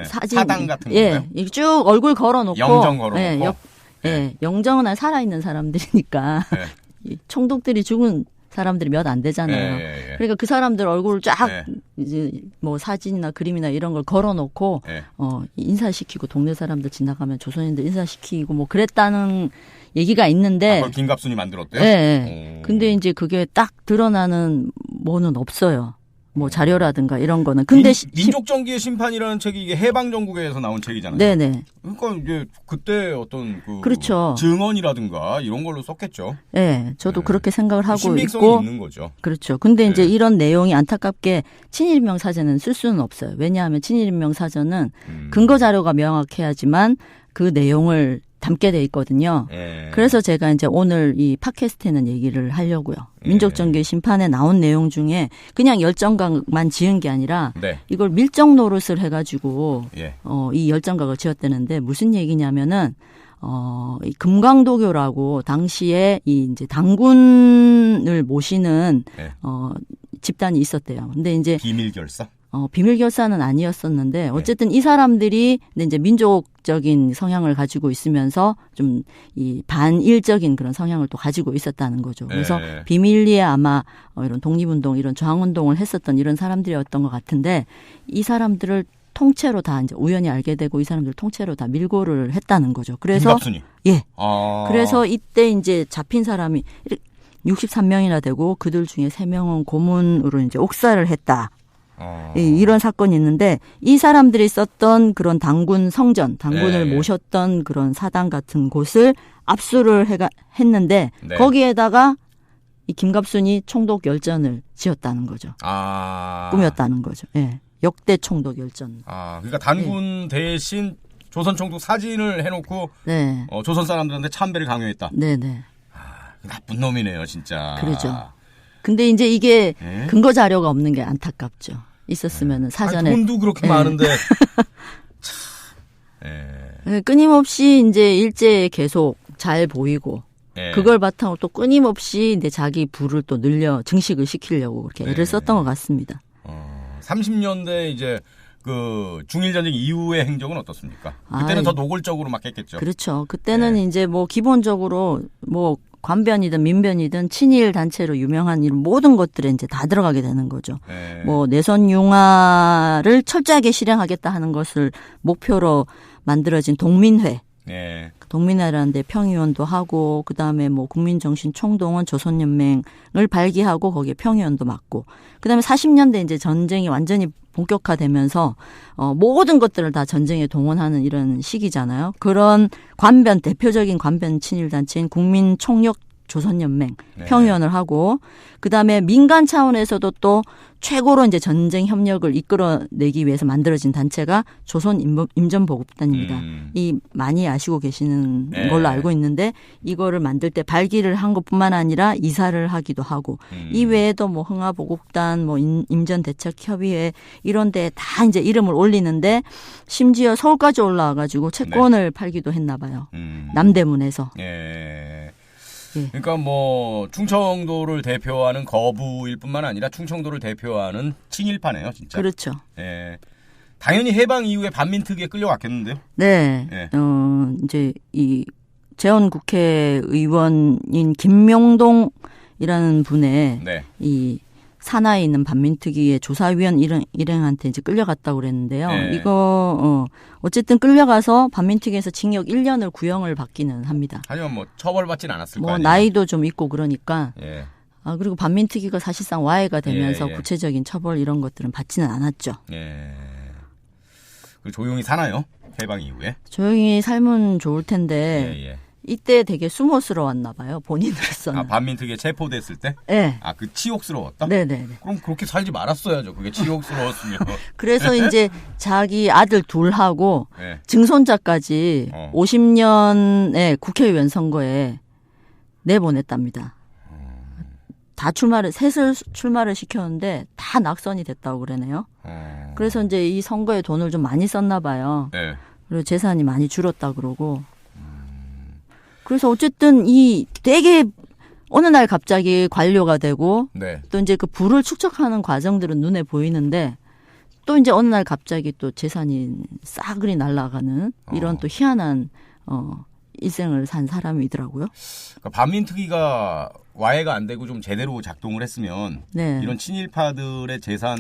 사진 사당 같은 건가요? 쭉 얼굴 걸어놓고 영정 걸어놓고 영정은 사살아있는 사람들이니까 이 총독들이 죽은 사람들이 몇 안 되잖아요. 그러니까 그 사람들 얼굴을 쫙 이제 뭐 사진이나 그림이나 이런 걸 걸어놓고 인사시키고 동네 사람들 지나가면 조선인들 인사시키고 뭐 그랬다는 얘기가 있는데. 그걸 김갑순이 만들었대요? 네. 근데 이제 그게 딱 드러나는 뭐는 없어요. 뭐 자료라든가 이런 거는. 근데 민족정기의 심판이라는 책이 이게 해방정국에서 나온 책이잖아요. 네네. 그러니까 이제 그때 어떤 그렇죠. 증언이라든가 이런 걸로 썼겠죠. 네, 저도 그렇게 생각을 하고 신빙성이 있고. 있는 거죠. 그렇죠. 근데 이제 이런 내용이 안타깝게 친일인명 사전은 쓸 수는 없어요. 왜냐하면 친일인명 사전은 근거 자료가 명확해야지만 그 내용을 담게 돼 있거든요. 그래서 제가 이제 오늘 이 팟캐스트에는 얘기를 하려고요. 민족정계 심판에 나온 내용 중에 그냥 열정각만 지은 게 아니라 이걸 밀정 노릇을 해가지고 이 열정각을 지었다는데 무슨 얘기냐면은 이 금강도교라고 당시에 이 이제 당군을 모시는 집단이 있었대요. 근데 이제 비밀결사? 비밀결사는 아니었었는데 어쨌든 이 사람들이 이제 민족적인 성향을 가지고 있으면서 좀 이 반일적인 그런 성향을 또 가지고 있었다는 거죠. 그래서 비밀리에 아마 이런 독립운동, 이런 저항운동을 했었던 이런 사람들이었던 것 같은데 이 사람들을 통째로 다 이제 우연히 알게 되고 이 사람들 통째로 다 밀고를 했다는 거죠. 그래서 김갑순이. 그래서 이때 이제 잡힌 사람이 63명이나 되고 그들 중에 3명은 고문으로 이제 옥살을 했다. 이런 사건이 있는데 이 사람들이 썼던 그런 당군 성전, 당군을 모셨던 그런 사당 같은 곳을 압수를 했는데 거기에다가 이 김갑순이 총독 열전을 지었다는 거죠. 꾸몄다는 거죠. 역대 총독 열전. 그러니까 단군 대신 조선 총독 사진을 해놓고 조선 사람들한테 참배를 강요했다. 네네. 나쁜 놈이네요, 진짜. 그러죠. 근데 이제 이게 근거 자료가 없는 게 안타깝죠. 있었으면은 사전에. 돈도 그렇게 많은데. 끊임없이 이제 일제에 계속 잘 보이고 그걸 바탕으로 또 끊임없이 이제 자기 부를 또 늘려 증식을 시키려고 그렇게 애를 썼던 것 같습니다. 30년대 이제 그 중일전쟁 이후의 행정은 어떻습니까? 그때는 더 노골적으로 막 했겠죠. 그렇죠. 그때는 이제 뭐 기본적으로 뭐 관변이든 민변이든 친일 단체로 유명한 이런 모든 것들에 이제 다 들어가게 되는 거죠. 뭐 내선 융화를 철저하게 실행하겠다 하는 것을 목표로 만들어진 동민회. 동민회라는 데 평의원도 하고 그다음에 뭐 국민정신총동원 조선연맹을 발기하고 거기에 평의원도 맡고 그다음에 40년대 이제 전쟁이 완전히 본격화되면서 모든 것들을 다 전쟁에 동원하는 이런 시기잖아요. 그런 관변 대표적인 관변 친일 단체인 국민총력 조선연맹 평의원을 하고 그다음에 민간 차원에서도 또 최고로 이제 전쟁 협력을 이끌어내기 위해서 만들어진 단체가 조선 임전보급단입니다. 이 많이 아시고 계시는 걸로 알고 있는데 이거를 만들 때 발기를 한 것뿐만 아니라 이사를 하기도 하고 이 외에도 뭐 흥화보국단, 뭐 임전대책협의회 이런 데 다 이제 이름을 올리는데 심지어 서울까지 올라와가지고 채권을 팔기도 했나 봐요. 남대문에서. 그러니까 뭐 충청도를 대표하는 거부일 뿐만 아니라 충청도를 대표하는 친일파네요, 진짜. 그렇죠. 당연히 해방 이후에 반민특위에 끌려갔겠는데요. 네. 이제 이 재헌 국회의원인 김명동이라는 분의 이 산하에 있는 반민특위의 조사위원 일행한테 이제 끌려갔다고 그랬는데요. 이거 어쨌든 끌려가서 반민특위에서 징역 1년을 구형을 받기는 합니다. 하지만 뭐 처벌받진 않았을 거 아니에요. 나이도 좀 있고 그러니까. 그리고 반민특위가 사실상 와해가 되면서 구체적인 처벌 이런 것들은 받지는 않았죠. 조용히 사나요? 해방 이후에? 조용히 살면 좋을 텐데. 이때 되게 수모스러웠나 봐요. 본인으로서는. 반민특위에 체포됐을 때? 네. 그 치욕스러웠다? 네네. 그럼 그렇게 살지 말았어야죠. 그게 치욕스러웠으면. 그래서 이제 자기 아들 둘하고 증손자까지 50년의 국회의원 선거에 내보냈답니다. 다 셋을 출마를 시켰는데 다 낙선이 됐다고 그러네요. 그래서 이제 이 선거에 돈을 좀 많이 썼나 봐요. 그리고 재산이 많이 줄었다 그러고. 그래서 어쨌든 이 되게 어느 날 갑자기 관료가 되고 또 이제 그 부를 축적하는 과정들은 눈에 보이는데 또 이제 어느 날 갑자기 또 재산이 싸그리 날아가는 이런 또 희한한 일생을 산 사람이더라고요. 그러니까 반민특위가 와해가 안 되고 좀 제대로 작동을 했으면 이런 친일파들의 재산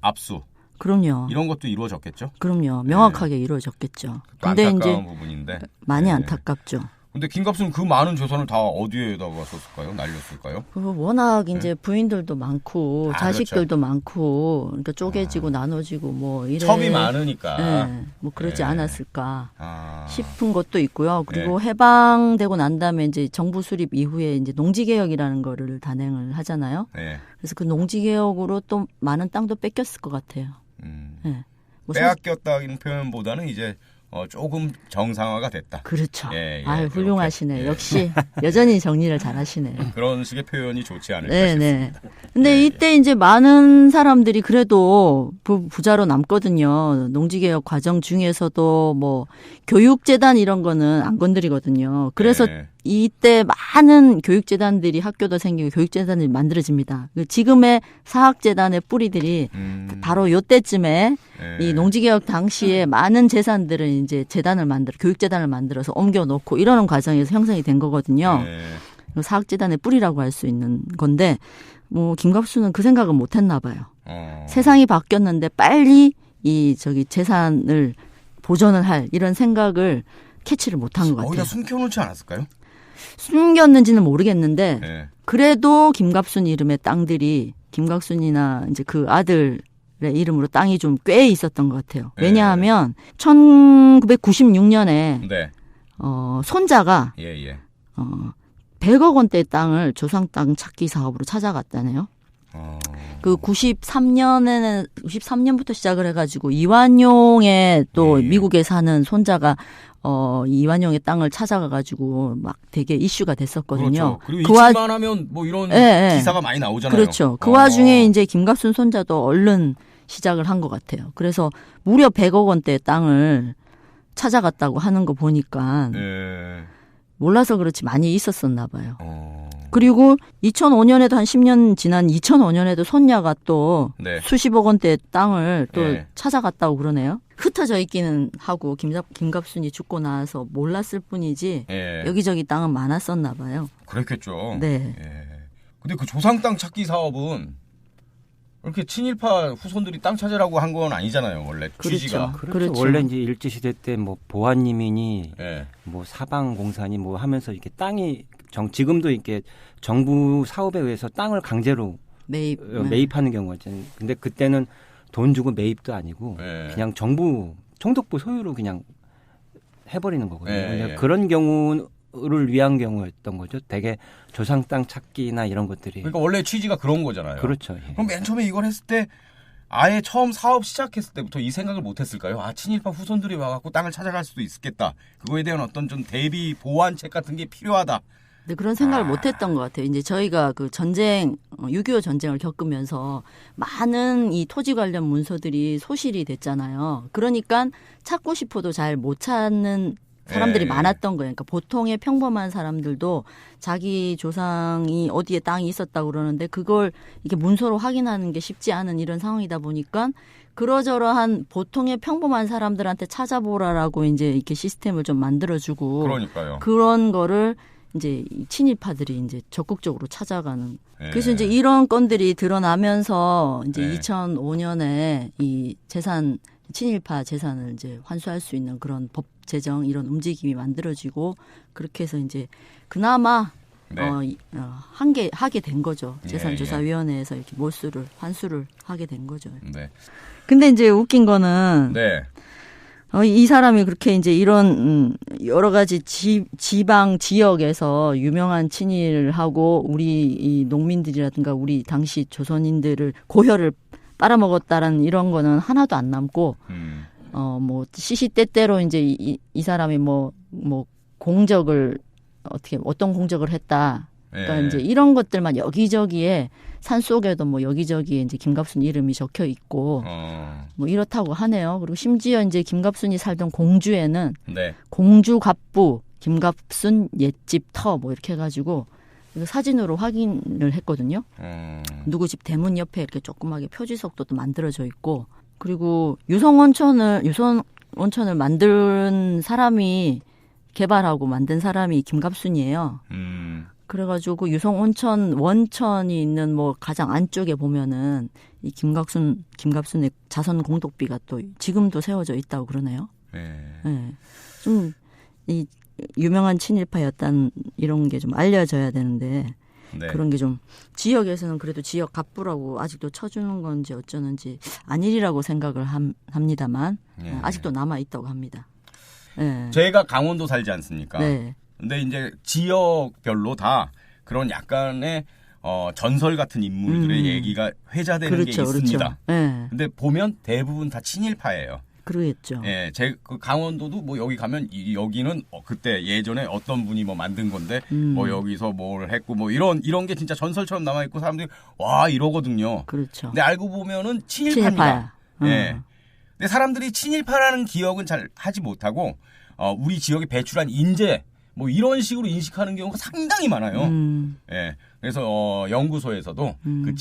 압수 그럼요. 이런 것도 이루어졌겠죠? 그럼요. 명확하게 이루어졌겠죠. 근데 안타까운 이제 부분인데 많이 안타깝죠. 근데 김갑수는 그 많은 재산을 다 어디에다가 썼을까요? 날렸을까요? 워낙 이제 부인들도 많고 자식들도 그렇죠. 많고 그러니까 쪼개지고 나눠지고 뭐 이래. 첩이 많으니까. 뭐 그러지 않았을까 싶은 것도 있고요. 그리고 해방되고 난 다음에 이제 정부 수립 이후에 이제 농지개혁이라는 거를 단행을 하잖아요. 그래서 그 농지개혁으로 또 많은 땅도 뺏겼을 것 같아요. 뭐 빼앗겼다는 표현보다는 이제 조금 정상화가 됐다. 그렇죠. 훌륭하시네. 역시 여전히 정리를 잘하시네. 그런 식의 표현이 좋지 않을까 싶습니다. 근데 이때 이제 많은 사람들이 그래도 부자로 남거든요. 농지개혁 과정 중에서도 뭐 교육재단 이런 거는 안 건드리거든요. 그래서 이때 많은 교육재단들이 학교도 생기고 교육재단이 만들어집니다. 지금의 사학재단의 뿌리들이 바로 요때쯤에 이 농지개혁 당시에 많은 재산들을 이제 교육재단을 만들어서 옮겨놓고 이러는 과정에서 형성이 된 거거든요. 사학재단의 뿌리라고 할 수 있는 건데 뭐 김갑수는 그 생각은 못했나 봐요. 세상이 바뀌었는데 빨리 재산을 보존을 할 이런 생각을 캐치를 못한 것 같아요. 거기다 숨겨놓지 않았을까요? 숨겼는지는 모르겠는데 그래도 김갑순 이름의 땅들이 김갑순이나 이제 그 아들의 이름으로 땅이 좀 꽤 있었던 것 같아요. 왜냐하면 1996년에 손자가 100억 원대 땅을 조상 땅 찾기 사업으로 찾아갔다네요. 그 93년부터 시작을 해가지고 이완용의 또 미국에 사는 손자가 이완용의 땅을 찾아가가지고 막 되게 이슈가 됐었거든요. 그렇죠. 그리고 잊기만 하면 뭐 이런 기사가 많이 나오잖아요. 그렇죠. 그 와중에 이제 김갑순 손자도 얼른 시작을 한 것 같아요. 그래서 무려 100억 원대 땅을 찾아갔다고 하는 거 보니까 몰라서 그렇지 많이 있었었나 봐요. 그리고 2005년에도 한 10년 지난 2005년에도 손녀가 또 수십억 원대 땅을 또 찾아갔다고 그러네요. 흩어져 있기는 하고 김갑순이 죽고 나서 몰랐을 뿐이지 여기저기 땅은 많았었나 봐요. 그랬겠죠. 네. 근데 그 조상 땅 찾기 사업은 이렇게 친일파 후손들이 땅 찾으라고 한 건 아니잖아요, 원래 취지가. 그렇죠. 원래 이제 일제시대 때 뭐 보안이민이 뭐 사방공사니 뭐 하면서 이렇게 땅이 지금도 이렇게 정부 사업에 의해서 땅을 강제로 매입하는 경우가 있잖아요. 근데 그때는 돈 주고 매입도 아니고 그냥 정부 총독부 소유로 그냥 해버리는 거거든요. 근데 그런 경우를 위한 경우였던 거죠. 되게 조상 땅 찾기나 이런 것들이. 그러니까 원래 취지가 그런 거잖아요. 그렇죠. 그럼 맨 처음에 이걸 했을 때 아예 처음 사업 시작했을 때부터 이 생각을 못 했을까요? 친일파 후손들이 와갖고 땅을 찾아갈 수도 있겠다. 그거에 대한 어떤 좀 대비 보완책 같은 게 필요하다. 네, 그런 생각을 못 했던 것 같아요. 이제 저희가 그 전쟁, 6.25 전쟁을 겪으면서 많은 이 토지 관련 문서들이 소실이 됐잖아요. 그러니까 찾고 싶어도 잘 못 찾는 사람들이 많았던 거예요. 그러니까 보통의 평범한 사람들도 자기 조상이 어디에 땅이 있었다고 그러는데 그걸 이렇게 문서로 확인하는 게 쉽지 않은 이런 상황이다 보니까 그러저러한 보통의 평범한 사람들한테 찾아보라라고 이제 이렇게 시스템을 좀 만들어주고 그러니까요. 그런 거를 이제 친일파들이 이제 적극적으로 찾아가는. 그래서 이제 이런 건들이 드러나면서 이제 2005년에 이 친일파 재산을 이제 환수할 수 있는 그런 법 제정 이런 움직임이 만들어지고 그렇게 해서 이제 그나마 하게 된 거죠. 재산조사위원회에서 이렇게 환수를 하게 된 거죠. 네. 근데 이제 웃긴 거는 이 사람이 그렇게 이제 이런 여러 가지 지방 지역에서 유명한 친일하고 우리 이 농민들이라든가 우리 당시 조선인들을 고혈을 빨아먹었다라는 이런 거는 하나도 안 남고 뭐 시시때때로 이제 이 사람이 뭐 공적을 어떤 공적을 했다. 그러니까 이제 이런 것들만 여기저기에 산 속에도 뭐 여기저기에 이제 김갑순 이름이 적혀 있고 뭐 이렇다고 하네요. 그리고 심지어 이제 김갑순이 살던 공주에는 공주 갑부 김갑순 옛집 터 뭐 이렇게 해가지고 사진으로 확인을 했거든요. 누구 집 대문 옆에 이렇게 조그맣게 표지석도 만들어져 있고 그리고 유성원천을 만든 사람이 개발하고 만든 사람이 김갑순이에요. 그래가지고 유성 원천이 있는 뭐 가장 안쪽에 보면은 이 김갑순의 자선 공독비가 또 지금도 세워져 있다고 그러네요. 좀 이 유명한 친일파였다는 이런 게 좀 알려져야 되는데 그런 게 좀 지역에서는 그래도 지역 갑부라고 아직도 쳐주는 건지 어쩌는지 아니리라고 생각을 합니다만 아직도 남아 있다고 합니다. 제가 강원도 살지 않습니까? 네. 근데 이제 지역별로 다 그런 약간의 전설 같은 인물들의 얘기가 회자되는 게 있습니다. 근데 보면 대부분 다 친일파예요. 그러겠죠. 그 강원도도 뭐 여기 가면 여기는 그때 예전에 어떤 분이 뭐 만든 건데 뭐 여기서 뭘 했고 뭐 이런 게 진짜 전설처럼 남아 있고 사람들이 와 이러거든요. 그렇죠. 근데 알고 보면은 친일파입니다. 근데 사람들이 친일파라는 기억은 잘 하지 못하고 우리 지역에 배출한 인재 뭐 이런 식으로 인식하는 경우가 상당히 많아요. 그래서 연구소에서도 그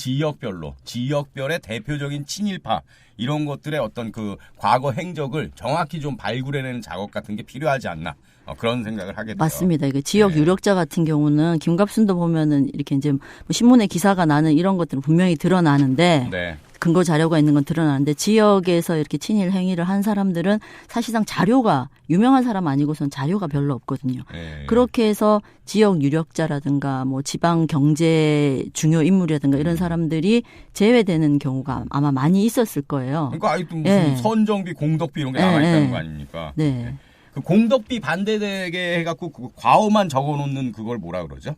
지역별의 대표적인 친일파 이런 것들의 어떤 그 과거 행적을 정확히 좀 발굴해내는 작업 같은 게 필요하지 않나 그런 생각을 하게 돼요. 맞습니다. 이게 지역 유력자 같은 경우는 김갑순도 보면은 이렇게 이제 뭐 신문에 기사가 나는 이런 것들은 분명히 드러나는데 근거 자료가 있는 건 드러나는데 지역에서 이렇게 친일 행위를 한 사람들은 사실상 자료가 유명한 사람 아니고선 자료가 별로 없거든요. 그렇게 해서 지역 유력자라든가 뭐 지방 경제 중요 인물이라든가 이런 사람들이 제외되는 경우가 아마 많이 있었을 거예요. 그러니까 아직도 무슨 선정비, 공덕비 이런 게 남아 있다는 거 아닙니까? 그 공덕비 반대되게 해갖고 그 과오만 적어놓는 그걸 뭐라 그러죠?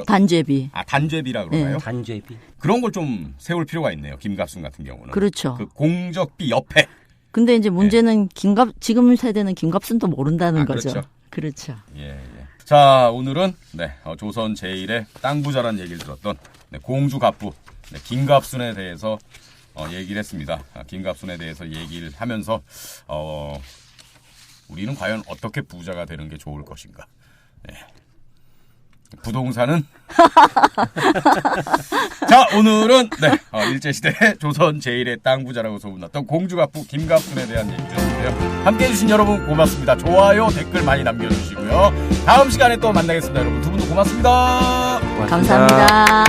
단죄비. 단죄비라 그러나요? 단죄비. 그런 걸 좀 세울 필요가 있네요. 김갑순 같은 경우는. 그렇죠. 그 공적비 옆에. 근데 이제 문제는 지금 세대는 김갑순도 모른다는 거죠. 그렇죠. 자, 오늘은 조선 제1의 땅 부자란 얘기를 들었던 공주 갑부 김갑순에 대해서 얘기를 했습니다. 김갑순에 대해서 얘기를 하면서 우리는 과연 어떻게 부자가 되는 게 좋을 것인가. 부동산은 자, 오늘은 일제시대 조선 제1의 땅 부자라고 소문났던 공주갑부 김갑순에 대한 얘기였는데요. 함께해 주신 여러분 고맙습니다. 좋아요, 댓글 많이 남겨주시고요. 다음 시간에 또 만나겠습니다. 여러분 두 분도 고맙습니다. 감사합니다.